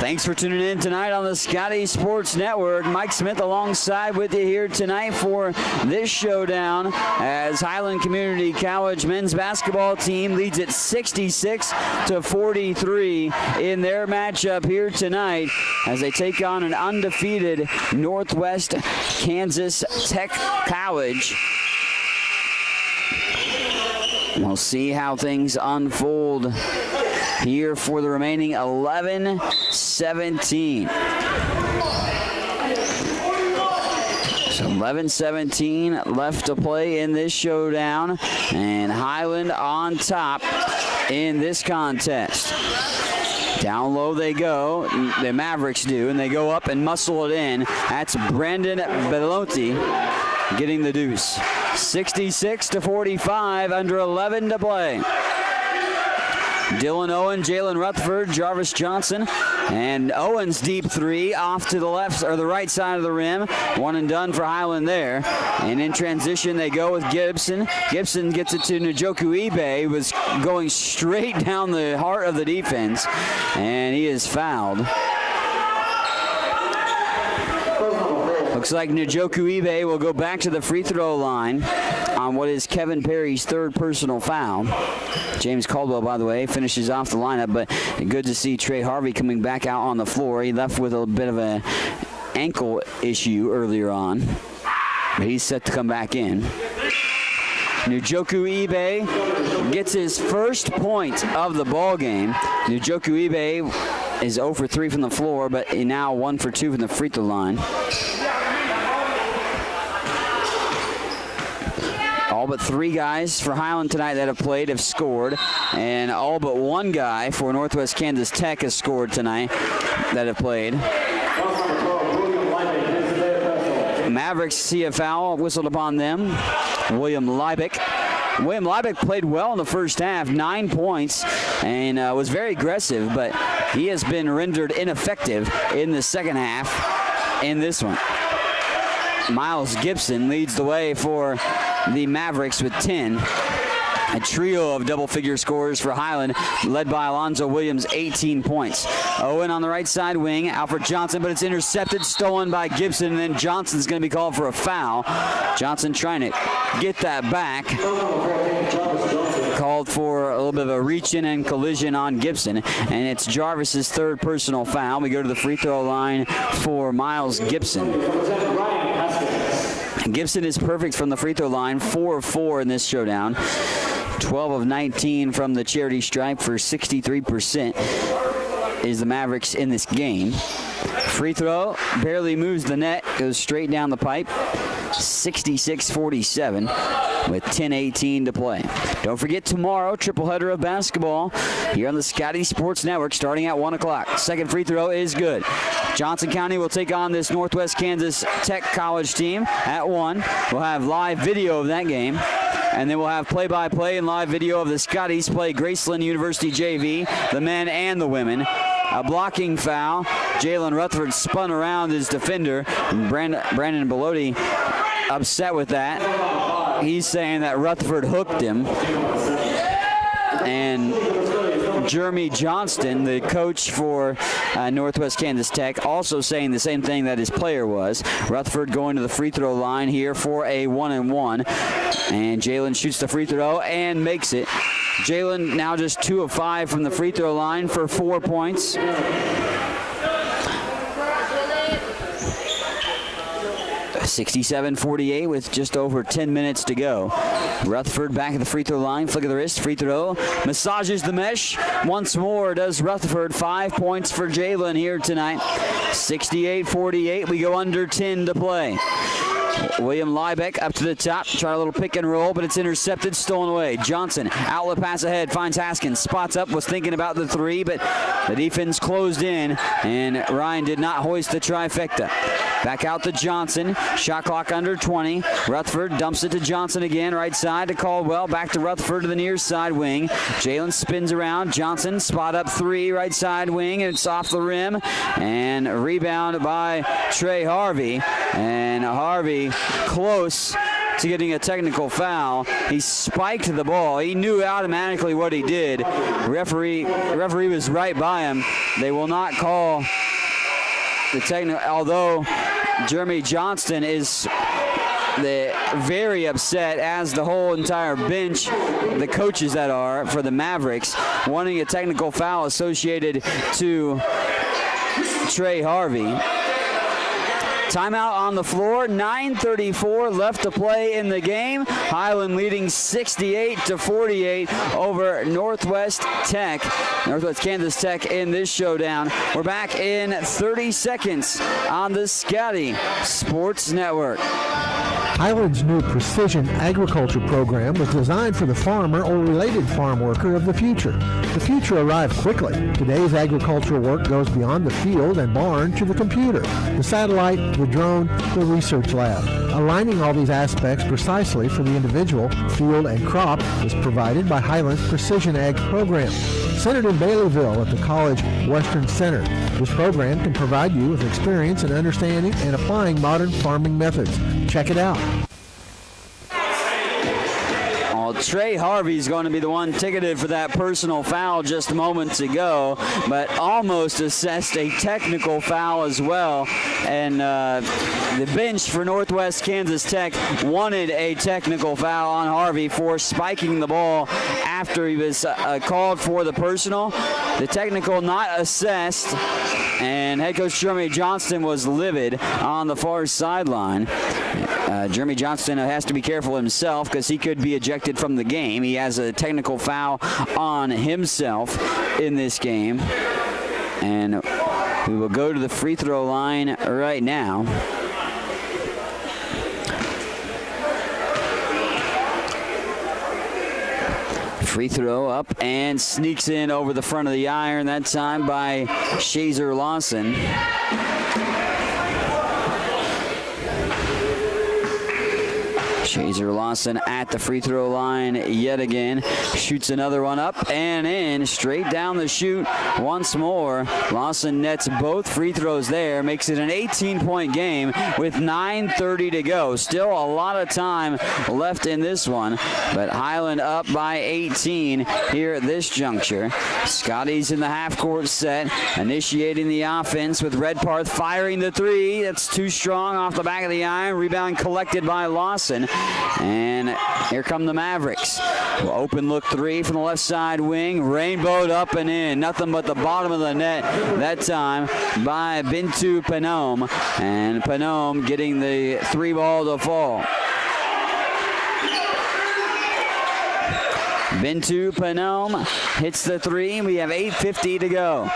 Thanks for tuning in tonight on the Scottie Sports Network. Mike Smith alongside with you here tonight for this showdown, as Highland Community College men's basketball team leads it 66-43 in their matchup here tonight as they take on an undefeated Northwest Kansas Tech College. We'll see how things unfold here for the remaining 11-17. So 11-17 left to play in this showdown, and Highland on top in this contest. Down low they go, the Mavericks do, and they go up and muscle it in. That's Brandon Bellotti getting the deuce. 66-45, under 11 to play. Dylan Owen, Jalen Rutherford, Jarvis Johnson, and Owen's deep 3 off to the left or the right side of the rim. One and done for Highland there. And in transition, they go with Gibson. Gibson gets it to Njoku Ibe, who was going straight down the heart of the defense, and he is fouled. Looks like Njoku Ibe will go back to the free throw line on what is Kevin Perry's 3rd personal foul. James Caldwell, by the way, finishes off the lineup, but good to see Trey Harvey coming back out on the floor. He left with a bit of an ankle issue earlier on, but he's set to come back in. Njoku Ibe gets his first point of the ball game. Njoku Ibe is 0 for 3 from the floor, but now 1 for 2 from the free throw line. All but 3 guys for Highland tonight that have played have scored, and all but 1 guy for Northwest Kansas Tech has scored tonight that have played. Mavericks see a foul whistled upon them. William Liebeck played well in the first half, 9 points, and was very aggressive, but he has been rendered ineffective in the second half in this one. Miles Gibson leads the way for the Mavericks with 10. A trio of double-figure scores for Highland, led by Alonzo Williams, 18 points. Owen on the right side wing, Alfred Johnson, but it's intercepted, stolen by Gibson, and then Johnson's going to be called for a foul. Johnson trying to get that back. Called for a little bit of a reach-in and collision on Gibson, and it's Jarvis's 3rd personal foul. We go to the free throw line for Miles Gibson. Gibson is perfect from the free throw line, 4 of 4 in this showdown. 12 of 19 from the charity stripe for 63% is the Mavericks in this game. Free throw barely moves the net, goes straight down the pipe. 66-47 with 10:18 to play. Don't forget tomorrow, triple header of basketball here on the Scottie Sports Network starting at 1 o'clock. Second free throw is good. Johnson County will take on this Northwest Kansas Tech College team at 1. We'll have live video of that game. And then we'll have play-by-play and live video of the Scotties play Graceland University JV, the men and the women. A blocking foul. Jalen Rutherford spun around his defender. Brandon Belotti upset with that. He's saying that Rutherford hooked him. And Jeremy Johnston, the coach for Northwest Kansas Tech, also saying the same thing that his player was. Rutherford going to the free throw line here for a 1-and-1. And Jalen shoots the free throw and makes it. Jalen now just 2 of 5 from the free throw line for 4 points. $67-48 with just over 10 minutes to go. Rutherford back at the free throw line, flick of the wrist, free throw, massages the mesh. Once more does Rutherford. 5 points for Jalen here tonight. 68-48, we go under 10 to play. William Liebeck up to the top, try a little pick and roll, but it's intercepted, stolen away. Johnson, outlet pass ahead, finds Haskins, spots up, was thinking about the 3, but the defense closed in, and Ryan did not hoist the trifecta. Back out to Johnson, shot clock under 20. Rutherford dumps it to Johnson again, right side to Caldwell, back to Rutherford to the near side wing. Jalen spins around, Johnson, spot up 3, right side wing, and it's off the rim, and rebound by Trey Harvey, and Harvey close to getting a technical foul. He spiked the ball. He knew automatically what he did. Referee was right by him. They will not call the technical, although Jeremy Johnston is very upset, as the whole entire bench, the coaches that are for the Mavericks, wanting a technical foul associated to Trey Harvey. Timeout on the floor, 9:34 left to play in the game. Highland leading 68-48 over Northwest Kansas Tech in this showdown. We're back in 30 seconds on the Scottie Sports Network. Highland's new precision agriculture program was designed for the farmer or related farm worker of the future. The future arrived quickly. Today's agricultural work goes beyond the field and barn to the computer, the satellite, the drone, the research lab. Aligning all these aspects precisely for the individual, field, and crop is provided by Highland's Precision Ag program. Centered in Baileyville at the College Western Center, this program can provide you with experience in understanding and applying modern farming methods. Check it out. Trey Harvey's going to be the one ticketed for that personal foul just moments ago, but almost assessed a technical foul as well. And the bench for Northwest Kansas Tech wanted a technical foul on Harvey for spiking the ball after he was called for the personal. The technical not assessed, and head coach Jeremy Johnston was livid on the far sideline. Jeremy Johnston has to be careful himself because he could be ejected from the game. He has a technical foul on himself in this game. And we will go to the free throw line right now. Free throw up and sneaks in over the front of the iron, that time by Shazer Lawson. Shazer Lawson at the free throw line yet again. Shoots another one up and in, straight down the chute once more. Lawson nets both free throws there, makes it an 18-point game with 9:30 to go. Still a lot of time left in this one, but Highland up by 18 here at this juncture. Scottie's in the half-court set, initiating the offense with Redparth firing the three. That's too strong off the back of the iron. Rebound collected by Lawson. And here come the Mavericks. Open look three from the left side wing. Rainbowed up and in. Nothing but the bottom of the net that time by Bintu Panom. And Panom getting the three ball to fall. Bintu Panom hits the three. We have 8:50 to go.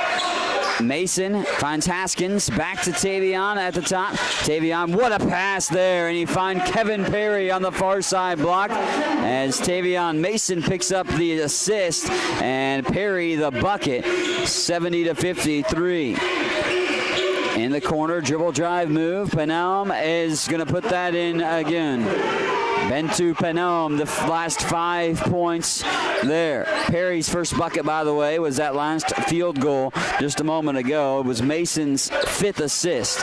Mason finds Haskins, back to Tavion at the top. Tavion, what a pass there, and you find Kevin Perry on the far side block as Tavion Mason picks up the assist and Perry the bucket, 70-53. In the corner, dribble drive move. Panom is going to put that in again. Bintu Panom, the last 5 points there. Perry's first bucket, by the way, was that last field goal just a moment ago. It was Mason's 5th assist.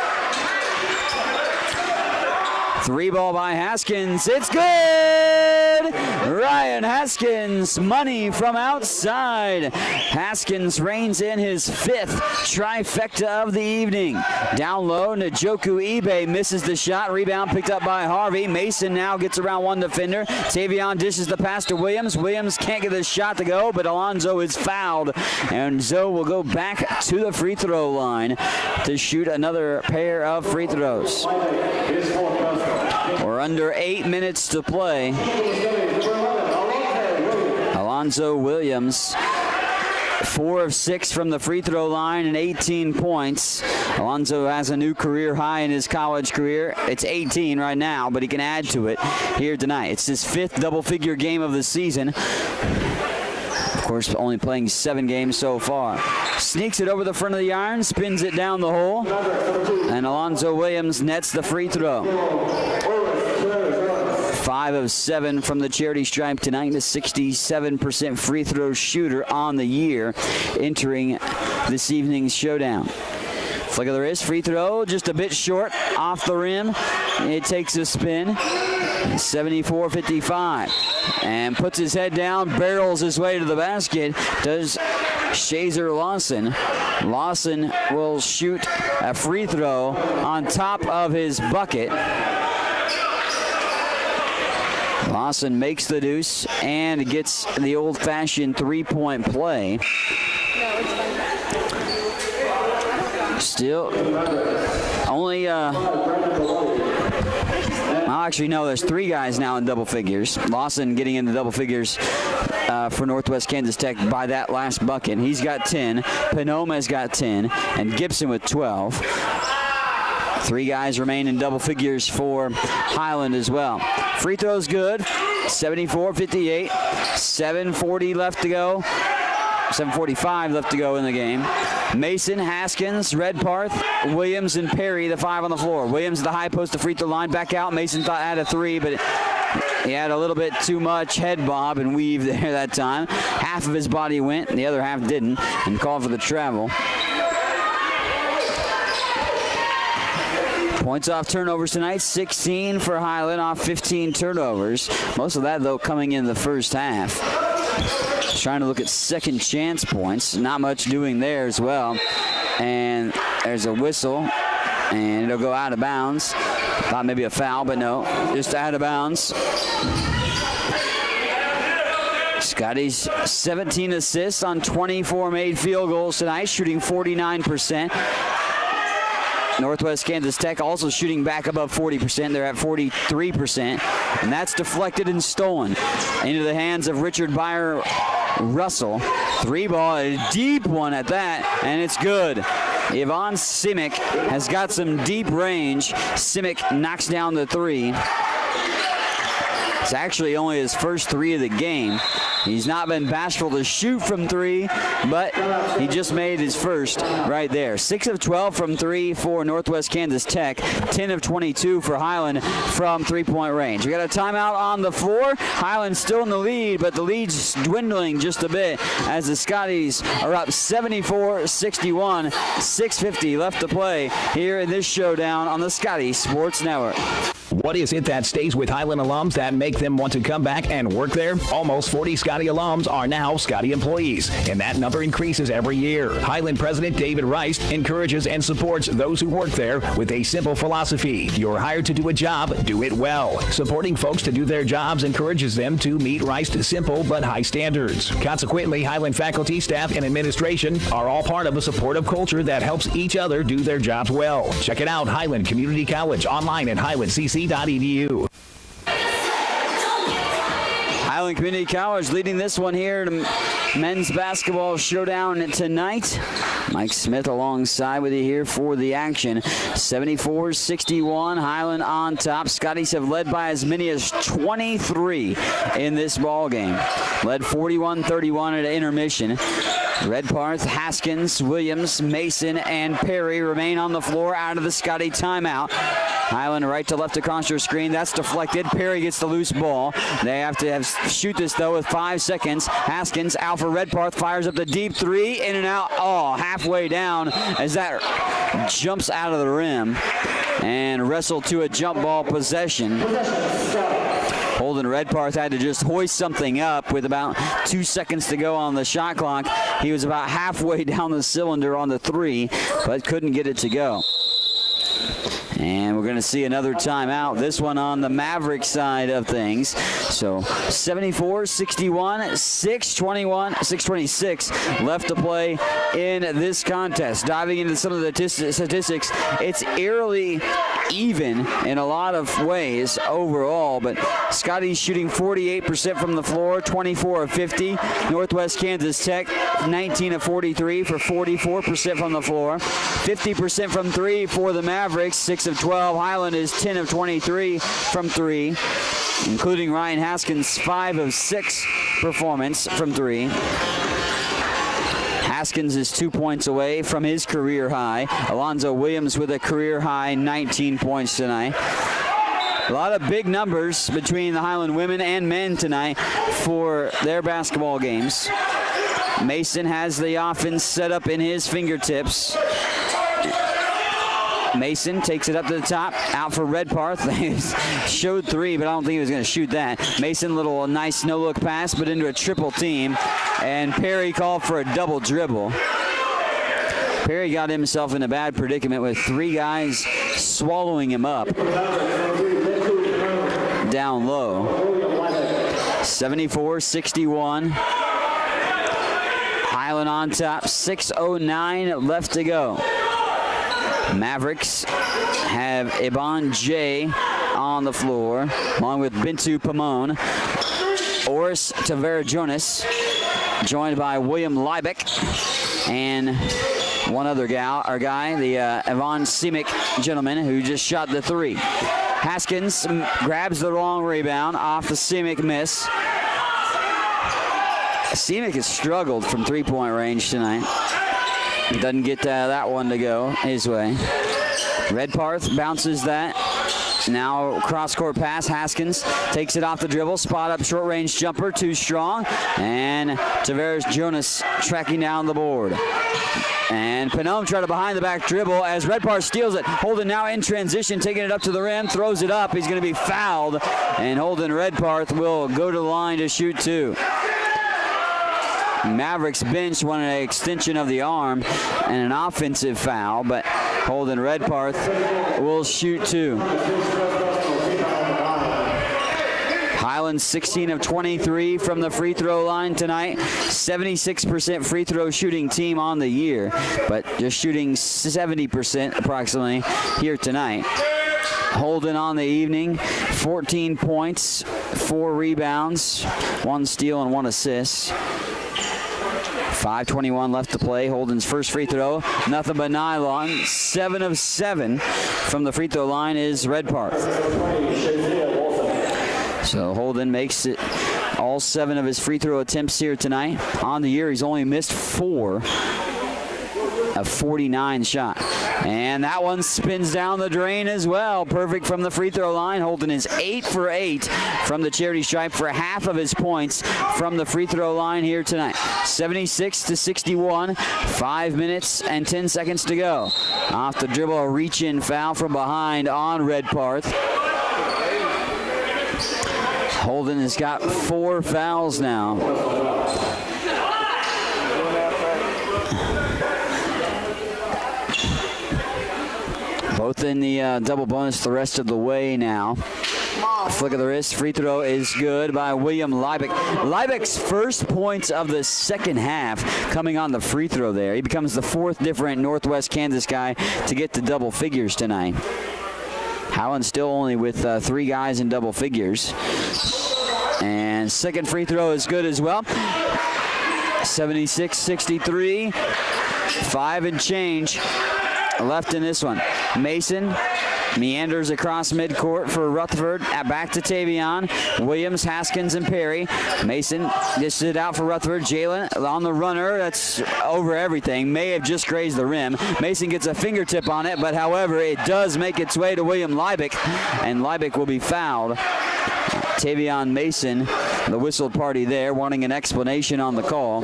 Three ball by Haskins. It's good! Ryan Haskins, money from outside. Haskins reigns in his 5th trifecta of the evening. Down low, Njoku Ibe misses the shot. Rebound picked up by Harvey. Mason now gets around one defender. Tavion dishes the pass to Williams. Williams can't get the shot to go, but Alonzo is fouled. And Zoe will go back to the free throw line to shoot another pair of free throws. We're under 8 minutes to play. Alonzo Williams, 4 of 6 from the free throw line and 18 points. Alonzo has a new career high in his college career. It's 18 right now, but he can add to it here tonight. It's his 5th double-figure game of the season. Of course, only playing 7 games so far. Sneaks it over the front of the iron, spins it down the hole, and Alonzo Williams nets the free throw. 5 of 7 from the charity stripe tonight, a 67% free throw shooter on the year, entering this evening's showdown. Flick of the wrist, free throw, just a bit short, off the rim. It takes a spin, 74-55, and puts his head down, barrels his way to the basket, does Shazer Lawson. Lawson will shoot a free throw on top of his bucket. Lawson makes the deuce and gets the old-fashioned three-point play. Still, only, well, actually, no, there's 3 guys now in double figures. Lawson getting into double figures for Northwest Kansas Tech by that last bucket. He's got 10. Panom has got 10, and Gibson with 12. 3 guys remain in double figures for Highland as well. Free throw's good, 74-58, 7:40 left to go, 7:45 left to go in the game. Mason, Haskins, Redparth, Williams, and Perry, the 5 on the floor. Williams at the high post, the free throw line, back out. Mason thought had a 3, but he had a little bit too much head bob and weave there that time. Half of his body went, and the other half didn't, and called for the travel. Points off turnovers tonight, 16 for Highland off 15 turnovers. Most of that, though, coming in the first half. Just trying to look at second chance points. Not much doing there as well. And there's a whistle, and it'll go out of bounds. Thought maybe a foul, but no, just out of bounds. Scottie's 17 assists on 24 made field goals tonight, shooting 49%. Northwest Kansas Tech also shooting back above 40%. They're at 43%. And that's deflected and stolen into the hands of Richard Byer Russell. 3 ball, a deep one at that, and it's good. Yvonne Simic has got some deep range. Simic knocks down the 3. It's actually only his first 3 of the game. He's not been bashful to shoot from three, but he just made his first right there. 6 of 12 from three for Northwest Kansas Tech. 10 of 22 for Highland from three-point range. We got a timeout on the floor. Highland still in the lead, but the lead's dwindling just a bit as the Scotties are up 74-61. 6:50 left to play here in this showdown on the Scottie Sports Network. What is it that stays with Highland alums that make them want to come back and work there? Almost 40 Scottie alums are now Scottie employees, and that number increases every year. Highland President David Rice encourages and supports those who work there with a simple philosophy. You're hired to do a job, do it well. Supporting folks to do their jobs encourages them to meet Rice's simple but high standards. Consequently, Highland faculty, staff, and administration are all part of a supportive culture that helps each other do their jobs well. Check it out, Highland Community College, online at highlandcc.edu. Highland Community College leading this one here to men's basketball showdown tonight. Mike Smith alongside with you here for the action. 74-61, Highland on top. Scotties have led by as many as 23 in this ball game. Led 41-31 at intermission. Redparth, Haskins, Williams, Mason, and Perry remain on the floor out of the Scottie timeout. Highland right to left across your screen. That's deflected. Perry gets the loose ball. They have to shoot this, though, with 5 seconds. Haskins out for Redparth. Fires up the deep three. In and out. Oh, halfway down as that jumps out of the rim and wrestled to a jump ball possession. Holden Redparth had to just hoist something up with about 2 seconds to go on the shot clock. He was about halfway down the cylinder on the three, but couldn't get it to go. And we're going to see another timeout, this one on the Maverick side of things. So 74-61, 6:26 left to play in this contest. Diving into some of the statistics, it's eerily even in a lot of ways overall, but Scottie's shooting 48% from the floor, 24 of 50. Northwest Kansas Tech, 19 of 43 for 44% from the floor. 50% from three for the Mavericks, 6 of 12. Highland is 10 of 23 from three, including Ryan Haskins' 5 of 6 performance from three. Haskins is 2 points away from his career high. Alonzo Williams with a career high 19 points tonight. A lot of big numbers between the Highland women and men tonight for their basketball games. Mason has the offense set up in his fingertips. Mason takes it up to the top, out for Redparth. Showed three, but I don't think he was going to shoot that. Mason, little nice no-look pass, but into a triple team. And Perry called for a double dribble. Perry got himself in a bad predicament with three guys swallowing him up down low. 74-61. Highland on top, 6:09 left to go. Mavericks have Iban J on the floor, along with Bintu Pamon. Oris Tavera Jonas, joined by William Liebeck, and one other guy, the Ivan Simic gentleman, who just shot the three. Haskins grabs the wrong rebound off the Simic miss. Simic has struggled from three-point range tonight. Doesn't get that one to go his way. Redparth bounces that. Now cross-court pass. Haskins takes it off the dribble. Spot up short-range jumper. Too strong. And Tavares Jonas tracking down the board. And Panome tried a behind-the-back dribble as Redparth steals it. Holden now in transition, taking it up to the rim. Throws it up. He's going to be fouled. And Holden Redparth will go to the line to shoot two. Mavericks bench wanted an extension of the arm and an offensive foul, but Holden Redparth will shoot two. Highland 16 of 23 from the free throw line tonight. 76% free throw shooting team on the year, but just shooting 70% approximately here tonight. Holden on the evening, 14 points, 4 rebounds, 1 steal and 1 assist. 5:21 left to play. Holden's first free throw, nothing but nylon. 7 of 7 from the free throw line is Redparth. So Holden makes it All 7 of his free throw attempts here tonight. On the year, he's only missed 4 of 49 shots. And that one spins down the drain as well. Perfect from the free throw line. Holden is 8 for 8 from the charity stripe for half of his points from the free throw line here tonight. 76-61. 5 minutes and 10 seconds to go. Off the dribble, a reach-in foul from behind on Redparth. Holden has got 4 fouls now. Both in the double bonus the rest of the way now. Flick of the wrist. Free throw is good by William Liebeck. Liebeck's first points of the second half coming on the free throw there. He becomes the 4th different Northwest Kansas guy to get to double figures tonight. Highland still only with 3 guys in double figures. And second free throw is good as well. 76-63. 5 and change left in this one. Mason meanders across midcourt for Rutherford. Back to Tavion. Williams, Haskins, and Perry. Mason dishes it out for Rutherford. Jalen on the runner. That's over everything. May have just grazed the rim. Mason gets a fingertip on it, but however, it does make its way to William Liebeck, and Liebeck will be fouled. Tavion Mason, the whistled party there, wanting an explanation on the call.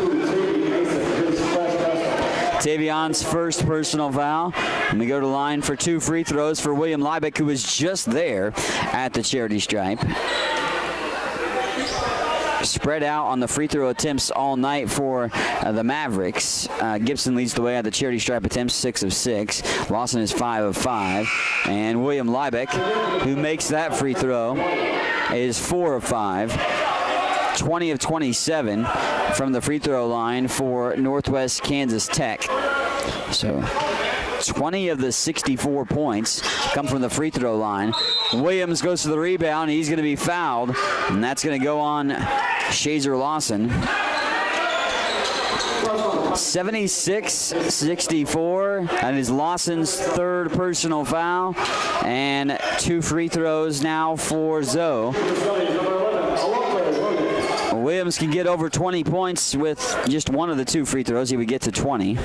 Tavion's first personal foul. And we go to the line for 2 free throws for William Liebeck, who was just there at the charity stripe. Spread out on the free throw attempts all night for the Mavericks. Gibson leads the way at the charity stripe attempts, 6 of 6. Lawson is 5 of 5. And William Liebeck, who makes that free throw, is 4 of 5. 20 of 27 from the free throw line for Northwest Kansas Tech. So 20 of the 64 points come from the free throw line. Williams goes to the rebound. He's going to be fouled, and that's going to go on Shazer Lawson. 76-64. That is Lawson's 3rd personal foul, and 2 free throws now for Zoe. Williams can get over 20 points with just one of the 2 free throws. He would get to 20.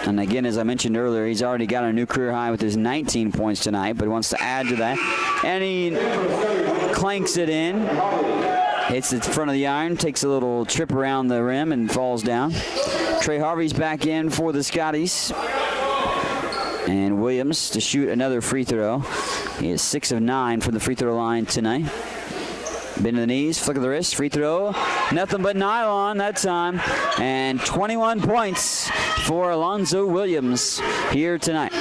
And again, as I mentioned earlier, he's already got a new career high with his 19 points tonight, but he wants to add to that. And he clanks it in. Hits the front of the iron, takes a little trip around the rim and falls down. Trey Harvey's back in for the Scotties. And Williams to shoot another free throw. He is 6 of 9 from the free throw line tonight. Bend to the knees, flick of the wrist, free throw. Nothing but nylon that time. And 21 points for Alonzo Williams here tonight.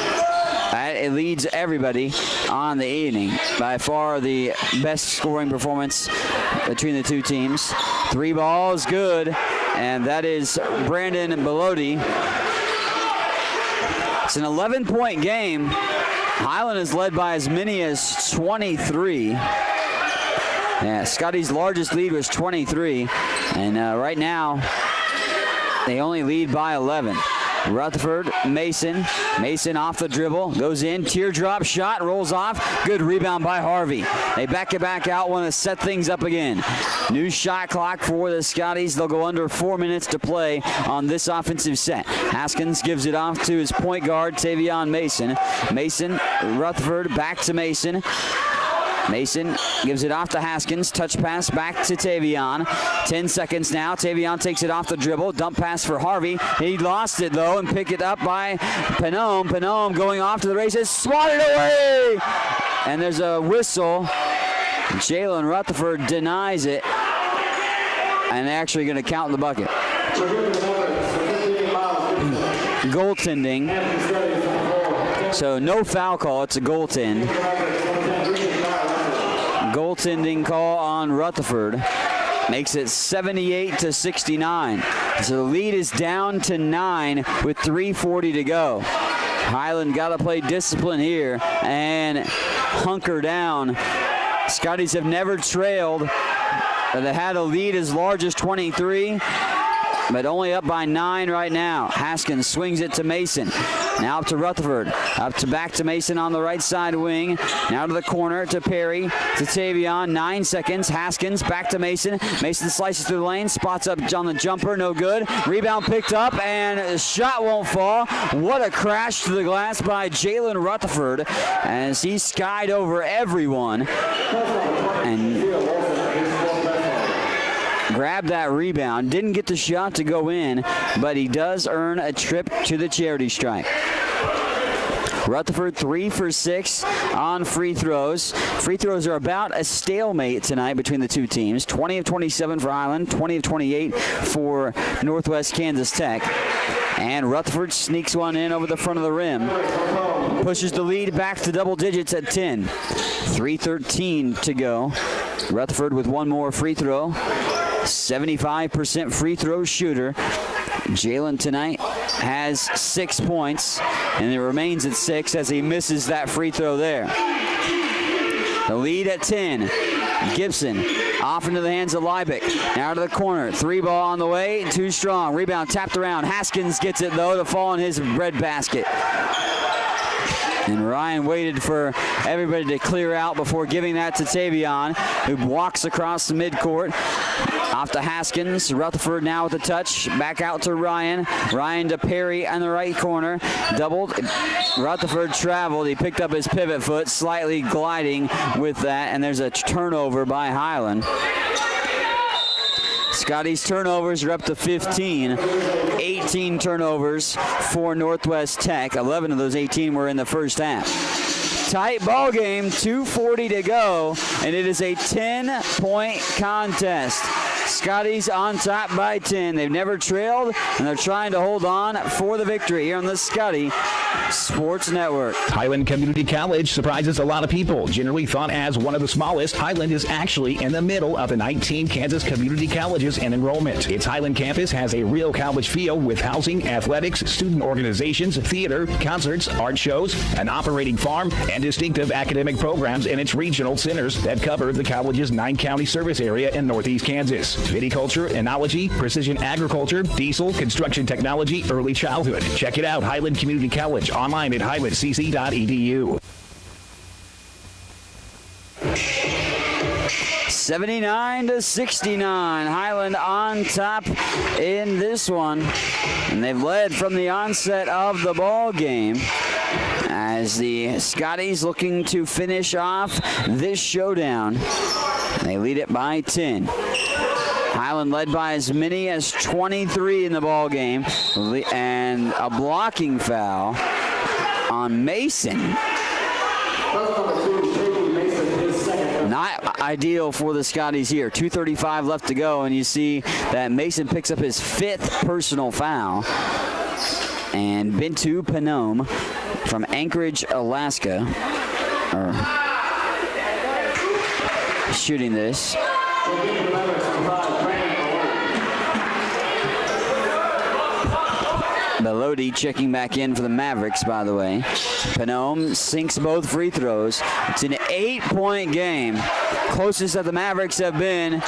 It leads everybody on the evening. By far the best scoring performance between the 2 teams. 3 balls, good. And that is Brandon Bellotti. It's an 11-point game. Highland is led by as many as 23. Yeah, Scottie's largest lead was 23, and right now they only lead by 11. Rutherford, Mason off the dribble, goes in, teardrop shot, rolls off, good rebound by Harvey. They back it back out, want to set things up again. New shot clock for the Scotties. They'll go under 4 minutes to play on this offensive set. Haskins gives it off to his point guard, Tavion Mason. Rutherford back to Mason. Mason gives it off to Haskins. Touch pass back to Tavion. 10 seconds now. Tavion takes it off the dribble. Dump pass for Harvey. He lost it, though, and picked it up by Panome. Panome going off to the races. Swatted away! And there's a whistle. Jalen Rutherford denies it. And they're actually going to count in the bucket. Goaltending. So no foul call. It's a goaltend. Goaltending call on Rutherford. Makes it 78-69. So the lead is down to 9 with 3:40 to go. Highland got to play discipline here and hunker down. Scotties have never trailed. They had a lead as large as 23. but only up by 9 right now. Haskins swings it to Mason. Now up to Rutherford. Back to Mason on the right side wing. Now to the corner to Perry. To Tavion. 9 seconds. Haskins back to Mason. Mason slices through the lane. Spots up on the jumper. No good. Rebound picked up and the shot won't fall. What a crash to the glass by Jalen Rutherford as he skied over everyone and grabbed that rebound. Didn't get the shot to go in, but he does earn a trip to the charity stripe. Rutherford 3 for 6 on free throws. Free throws are about a stalemate tonight between the two teams. 20 of 27 for Highland, 20 of 28 for Northwest Kansas Tech. And Rutherford sneaks one in over the front of the rim. Pushes the lead back to double digits at 10. 3:13 to go. Rutherford with one more free throw. 75% free throw shooter. Jalen tonight has 6 points, and it remains at 6 as he misses that free throw there. The lead at 10. Gibson off into the hands of Liebig. Now to the corner. 3 ball on the way. Too strong. Rebound tapped around. Haskins gets it, though, to fall in his red basket. And Ryan waited for everybody to clear out before giving that to Tavion, who walks across the midcourt. Off to Haskins. Rutherford now with the touch. Back out to Ryan. Ryan to Perry on the right corner. Doubled. Rutherford traveled. He picked up his pivot foot, slightly gliding with that, and there's a turnover by Highland. Scottie's turnovers are up to 15. 18 turnovers for Northwest Tech. 11 of those 18 were in the first half. Tight ball game, 2:40 to go, and it is a 10-point contest. Scottie's on top by 10. They've never trailed, and they're trying to hold on for the victory here on the Scottie Sports Network. Highland Community College surprises a lot of people. Generally thought as one of the smallest, Highland is actually in the middle of the 19 Kansas community colleges in enrollment. Its Highland campus has a real college feel with housing, athletics, student organizations, theater, concerts, art shows, an operating farm, and distinctive academic programs in its regional centers that cover the college's 9-county service area in northeast Kansas. Viticulture, enology, precision agriculture, diesel, construction technology, early childhood. Check it out, Highland Community College, online at highlandcc.edu. 79-69. Highland on top in this one. And they've led from the onset of the ball game as the Scotties looking to finish off this showdown. They lead it by 10. Highland led by as many as 23 in the ball game, and a blocking foul on Mason. Not ideal for the Scotties here. 2:35 left to go, and you see that Mason picks up his 5th personal foul. And Bintu Panome from Anchorage, Alaska, shooting this. Belodi checking back in for the Mavericks, by the way. Panome sinks both free throws. It's an 8-point game. Closest that the Mavericks have been.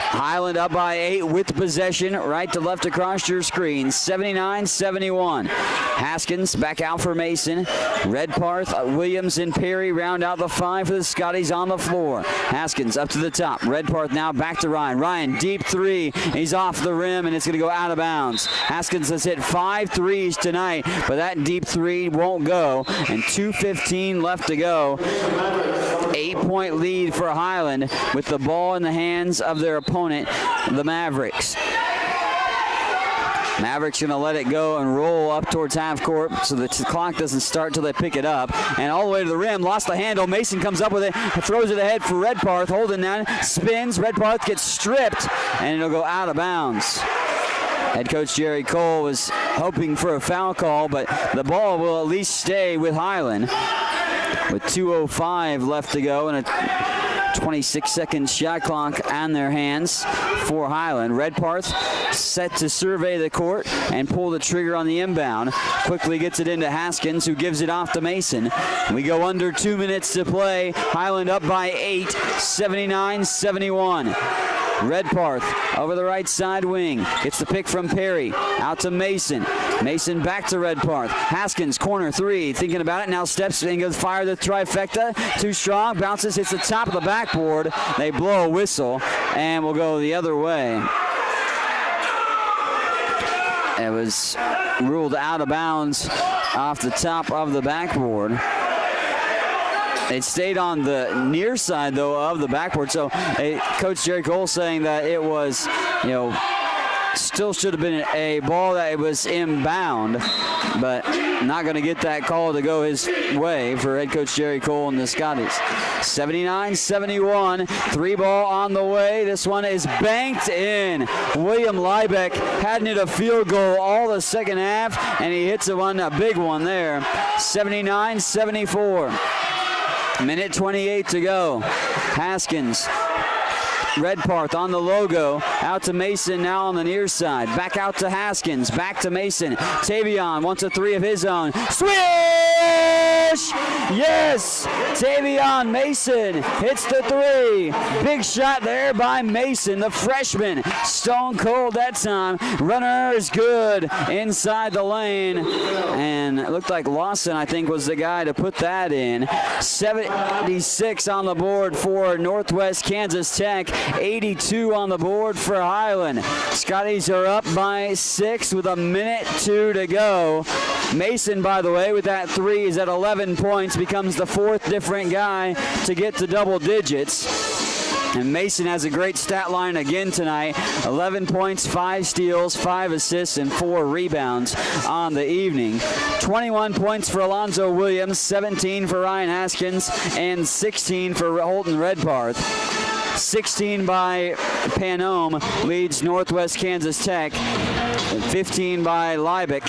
Highland up by 8 with possession, right to left across your screen. 79-71. Haskins back out for Mason. Redparth, Williams, and Perry round out the 5 for the Scotties on the floor. Haskins up to the top. Redparth now back to Ryan. Ryan, deep 3. He's off the rim, and it's going to go out of bounds. Haskins has hit 5 threes tonight, but that deep 3 won't go. And 2:15 left to go. 8-point lead for Highland with the ball in the hands of their opponent, the Mavericks. Mavericks going to let it go and roll up towards half court so the clock doesn't start until they pick it up. And all the way to the rim, lost the handle. Mason comes up with it, throws it ahead for Redparth. Holden now spins. Redparth gets stripped, and it'll go out of bounds. Head coach Jerry Cole was hoping for a foul call, but the ball will at least stay with Highland. With 2:05 left to go and a 26-second shot clock on their hands for Highland. Redparth set to survey the court and pull the trigger on the inbound. Quickly gets it into Haskins, who gives it off to Mason. We go under 2 minutes to play. Highland up by 8, 79-71. Redparth over the right side wing. Gets the pick from Perry. Out to Mason. Mason back to Redparth. Haskins, corner three. Thinking about it. Now steps and goes fire the trifecta. Too strong. Bounces, hits the top of the backboard. They blow a whistle and will go the other way. It was ruled out of bounds off the top of the backboard. It stayed on the near side, though, of the backboard. So Coach Jerry Cole saying that it was, still should have been a ball that it was inbound, but not going to get that call to go his way for head coach Jerry Cole and the Scotties. 79-71, 3-ball on the way. This one is banked in. William Liebeck hadn't hit a field goal all the second half, and he hits a big one there. 79-74. Minute 28 to go. Haskins. Redparth on the logo. Out to Mason now on the near side. Back out to Haskins. Back to Mason. Tavion wants a three of his own. Swish! Yes! Tavion Mason hits the three. Big shot there by Mason, the freshman. Stone cold that time. Runner is good inside the lane. And it looked like Lawson, I think, was the guy to put that in. 76 on the board for Northwest Kansas Tech. 82 on the board for Highland. Scotties are up by 6 with a minute 2 to go. Mason, by the way, with that three is at 11 points, becomes the fourth different guy to get to double digits. And Mason has a great stat line again tonight. 11 points, 5 steals, 5 assists, and 4 rebounds on the evening. 21 points for Alonzo Williams, 17 for Ryan Haskins, and 16 for Holton Redparth. 16 by Panome leads Northwest Kansas Tech. 15 by Liebeck,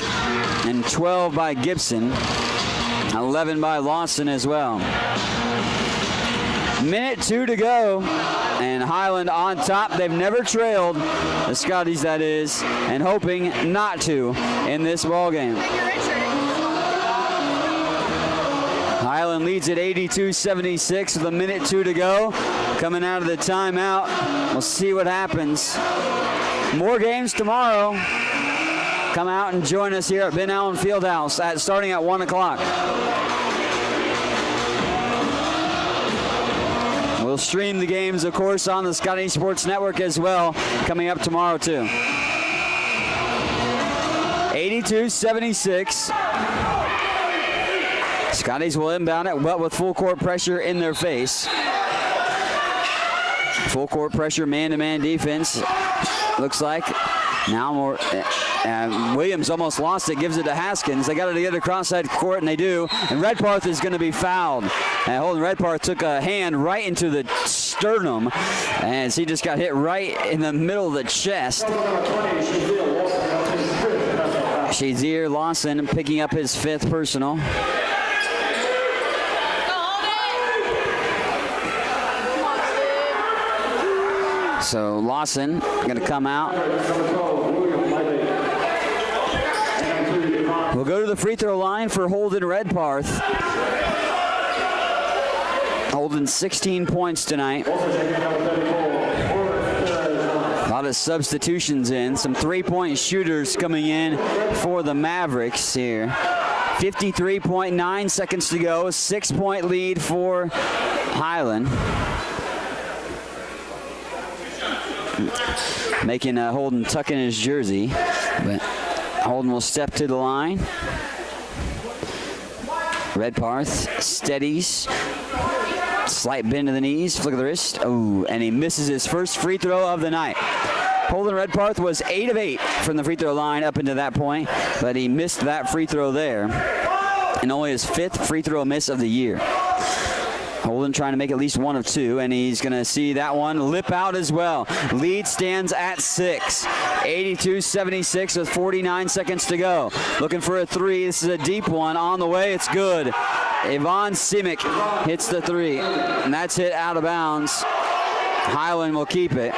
and 12 by Gibson. 11 by Lawson as well. Minute 2 to go, and Highland on top. They've never trailed, the Scotties that is, and hoping not to in this ball game. Highland leads at 82-76 with a minute 2 to go. Coming out of the timeout, we'll see what happens. More games tomorrow. Come out and join us here at Ben Allen Fieldhouse starting at 1 o'clock. We'll stream the games, of course, on the Scottie Sports Network as well, coming up tomorrow, too. 82-76. Scotties will inbound it, but with full court pressure in their face. Full court pressure, man-to-man defense. Looks like now more. Williams almost lost it, gives it to Haskins. They got to get across that court, and they do. And Redparth is going to be fouled. And Holden Redparth took a hand right into the sternum, as he just got hit right in the middle of the chest. Shazier Lawson picking up his 5th personal. So Lawson going to come out. We'll go to the free throw line for Holden Redparth. Holden 16 points tonight. A lot of substitutions in. Some three-point shooters coming in for the Mavericks here. 53.9 seconds to go. 6-point lead for Highland. Making Holden tuck in his jersey, but Holden will step to the line. Redparth steadies, slight bend to the knees, flick of the wrist. Oh, and he misses his first free throw of the night. Holden Redparth was 8 of 8 from the free throw line up into that point, but he missed that free throw there, and only his 5th free throw miss of the year. Holden trying to make at least 1 of 2, and he's going to see that one lip out as well. Lead stands at 6. 82-76 with 49 seconds to go. Looking for a 3. This is a deep one on the way. It's good. Ivan Simic hits the 3, and that's hit out of bounds. Highland will keep it.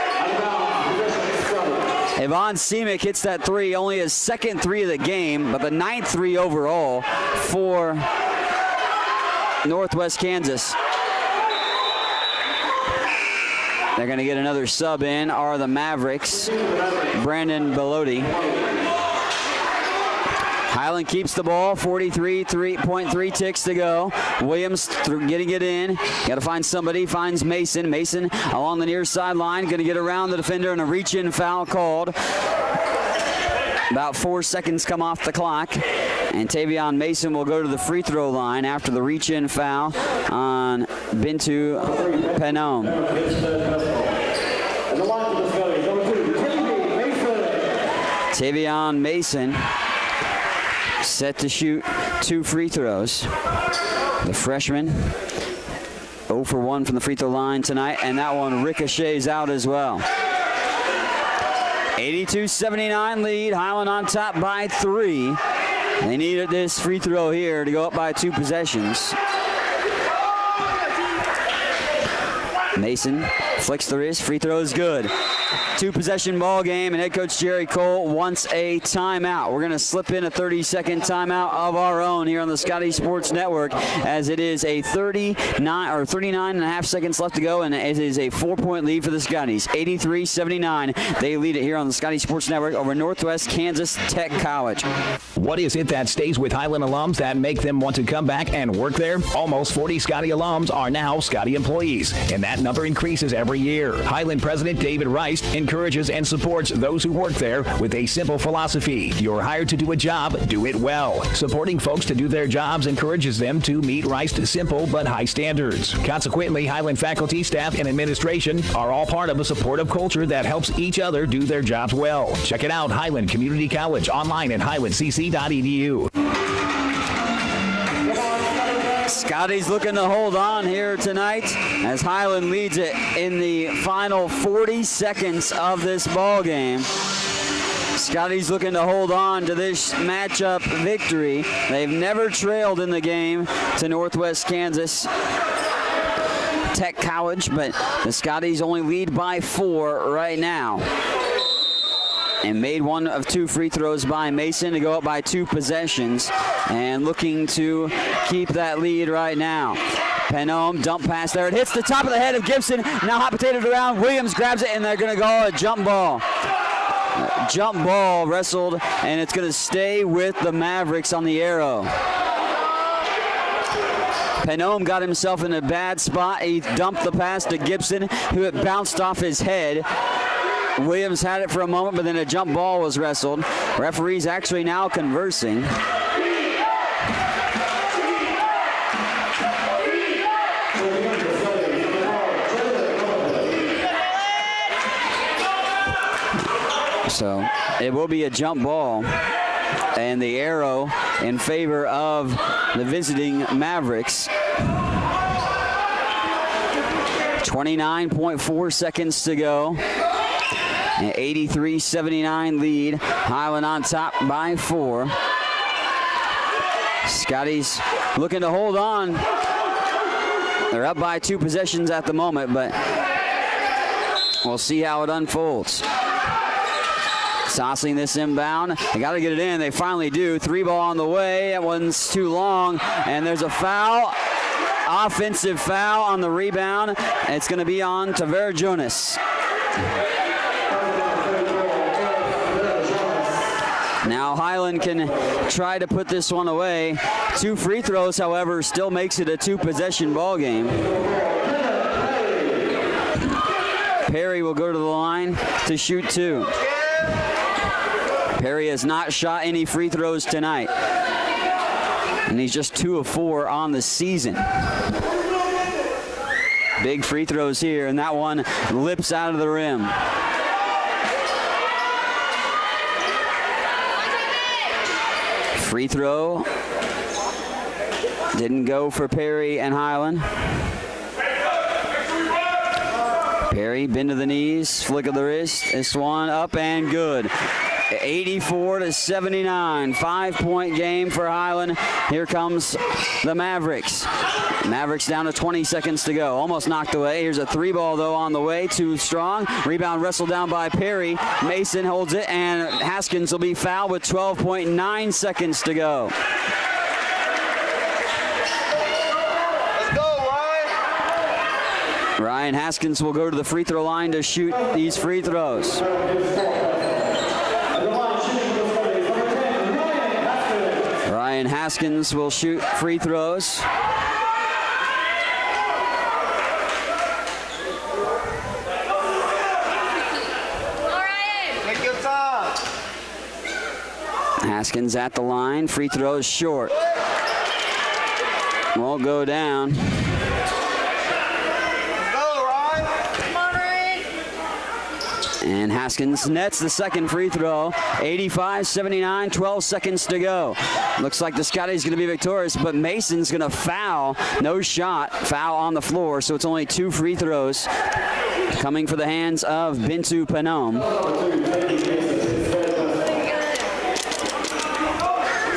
Ivan Simic hits that 3, only his 2nd 3 of the game, but the 9th 3 overall for Northwest Kansas. They're going to get another sub in, are the Mavericks. Brandon Belotti. Highland keeps the ball, 3.3 ticks to go. Williams getting it in. Got to find somebody, finds Mason. Mason along the near sideline, going to get around the defender, and a reach-in foul called. About 4 seconds come off the clock, and Tavion Mason will go to the free throw line after the reach-in foul on Bintu Penom. Tavion Mason set to shoot 2 free throws. The freshman 0 for 1 from the free throw line tonight, and that one ricochets out as well. 82-79 lead. Highland on top by 3. They needed this free throw here to go up by 2 possessions. Mason flicks the wrist. Free throw is good. 2-possession ball game, and head coach Jerry Cole wants a timeout. We're going to slip in a 30-second timeout of our own here on the Scottie Sports Network, as it is a 39 and a half seconds left to go, and it is a 4-point lead for the Scotties. 83-79. They lead it here on the Scottie Sports Network over Northwest Kansas Tech College. What is it that stays with Highland alums that make them want to come back and work there? Almost 40 Scottie alums are now Scottie employees, and that number increases every year. Highland President David Rice encourages and supports those who work there with a simple philosophy. You're hired to do a job, do it well. Supporting folks to do their jobs encourages them to meet Rice's simple but high standards. Consequently, Highland faculty, staff, and administration are all part of a supportive culture that helps each other do their jobs well. Check it out, Highland Community College, online at highlandcc.edu. Scottie's looking to hold on here tonight as Highland leads it in the final 40 seconds of this ball game. Scottie's looking to hold on to this matchup victory. They've never trailed in the game to Northwest Kansas Tech College, but the Scotties only lead by 4 right now. And made one of 2 free throws by Mason to go up by 2 possessions, and looking to keep that lead right now. Penom, dump pass there. It hits the top of the head of Gibson. Now hot potatoed around. Williams grabs it, and they're going to go a jump ball. Jump ball wrestled, and it's going to stay with the Mavericks on the arrow. Penom got himself in a bad spot. He dumped the pass to Gibson, who it bounced off his head. Williams had it for a moment, but then a jump ball was wrestled. Referees actually now conversing. So it will be a jump ball, and the arrow in favor of the visiting Mavericks. 29.4 seconds to go. An 83-79 lead. Highland on top by 4. Scotties looking to hold on. They're up by 2 possessions at the moment, but we'll see how it unfolds. Tossing this inbound. They got to get it in. They finally do. 3 ball on the way. That one's too long, and there's a foul. Offensive foul on the rebound. It's going to be on Tavera Jonas. Now Highland can try to put this one away. 2 free throws, however, still makes it a 2-possession ball game. Perry will go to the line to shoot 2. Perry has not shot any free throws tonight, and he's just 2 of 4 on the season. Big free throws here, and that one lips out of the rim. Free throw didn't go for Perry and Highland. Perry, bend to the knees, flick of the wrist. This one up and good. 84-79, 5-point game for Highland. Here comes the Mavericks. Mavericks down to 20 seconds to go. Almost knocked away. Here's a 3 ball, though, on the way. Too strong. Rebound wrestled down by Perry. Mason holds it, and Haskins will be fouled with 12.9 seconds to go. Let's go, Ryan. Ryan Haskins will go to the free throw line to shoot these free throws. Ryan Haskins will shoot free throws. Take your time. Haskins at the line. Free throws short. Won't go down. Go, Ryan. Come on, Ryan. And Haskins nets the second free throw. 85-79, 12 seconds to go. Looks like the Scotty's going to be victorious, but Mason's going to foul. No shot. Foul on the floor, so it's only 2 free throws coming for the hands of Bintu Panom.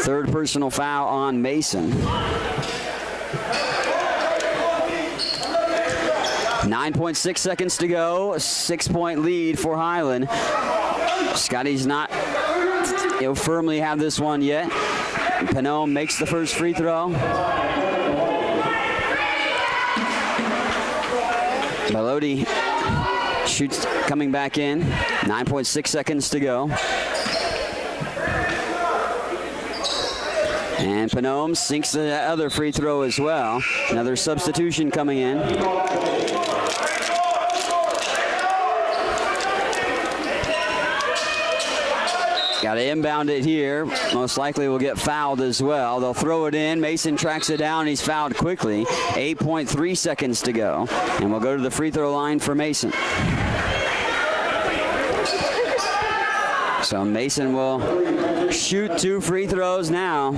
Third personal foul on Mason. 9.6 seconds to go. 6-point lead for Highland. Scotty's not firmly have this one yet. Panom makes the first free throw. Bellotti shoots coming back in. 9.6 seconds to go. And Panom sinks the other free throw as well. Another substitution coming in. Got to inbound it here. Most likely will get fouled as well. They'll throw it in. Mason tracks it down. He's fouled quickly. 8.3 seconds to go. And we'll go to the free throw line for Mason. So Mason will shoot 2 free throws now.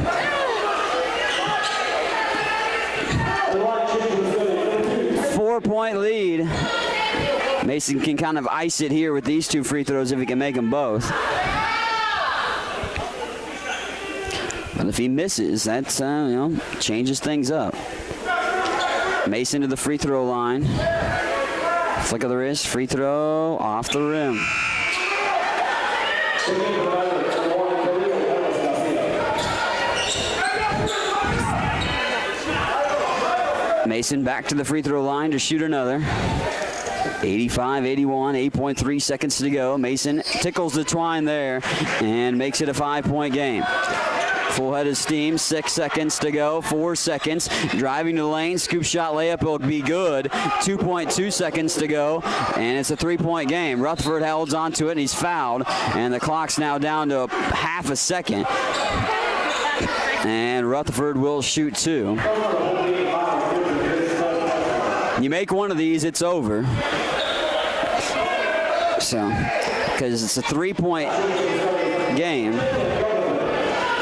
Four-point lead. Mason can kind of ice it here with these 2 free throws if he can make them both. But if he misses, that's, changes things up. Mason to the free throw line. Flick of the wrist, free throw, off the rim. Mason back to the free throw line to shoot another. 85-81, 8.3 seconds to go. Mason tickles the twine there and makes it a 5-point game. Full head of steam, 6 seconds to go, 4 seconds. Driving to the lane, scoop shot layup will be good. 2.2 seconds to go, and it's a 3-point game. Rutherford holds on to it, and he's fouled. And the clock's now down to half a second. And Rutherford will shoot 2. You make one of these, it's over. So, because it's a 3-point game.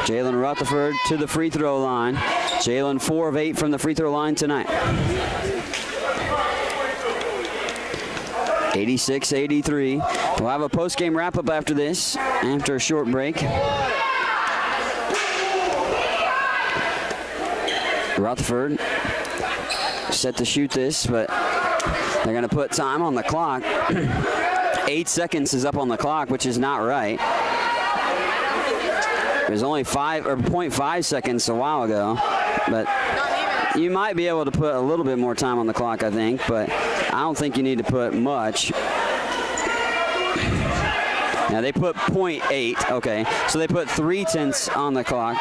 Jalen Rutherford to the free throw line. Jalen 4 of 8 from the free throw line tonight. 86-83. We'll have a post-game wrap-up after this, after a short break. Rutherford set to shoot this, but they're going to put time on the clock. 8 seconds is up on the clock, which is not right. It was only 0.5 seconds a while ago, but you might be able to put a little bit more time on the clock, I think, but I don't think you need to put much. Now they put 0.8, okay, so they put 0.3 on the clock.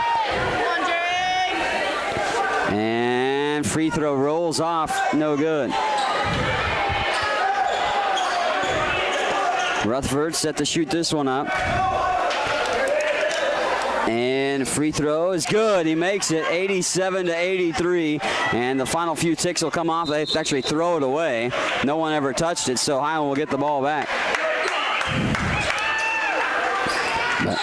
And free throw rolls off, no good. Rutherford set to shoot this one up. And free throw is good. He makes it 87-83. And the final few ticks will come off. They actually throw it away. No one ever touched it, so Highland will get the ball back. But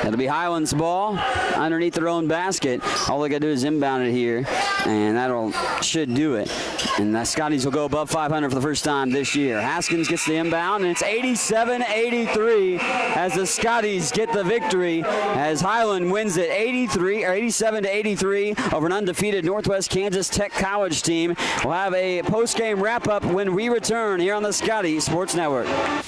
it'll be Highland's ball underneath their own basket. All they got to do is inbound it here, and that'll should do it. And the Scotties will go above 500 for the first time this year. Haskins gets the inbound, and it's 87-83 as the Scotties get the victory as Highland wins it 87-83 over an undefeated Northwest Kansas Tech College team. We'll have a post-game wrap-up when we return here on the Scotty Sports Network.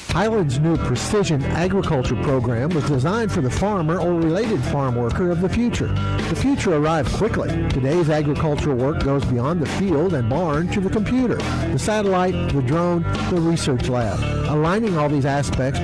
Highland's new precision agriculture program was designed for the farmer or related farm worker of the future. The future arrived quickly. Today's agricultural work goes beyond the field and barn learn to the computer, the satellite, the drone, the research lab. Aligning all these aspects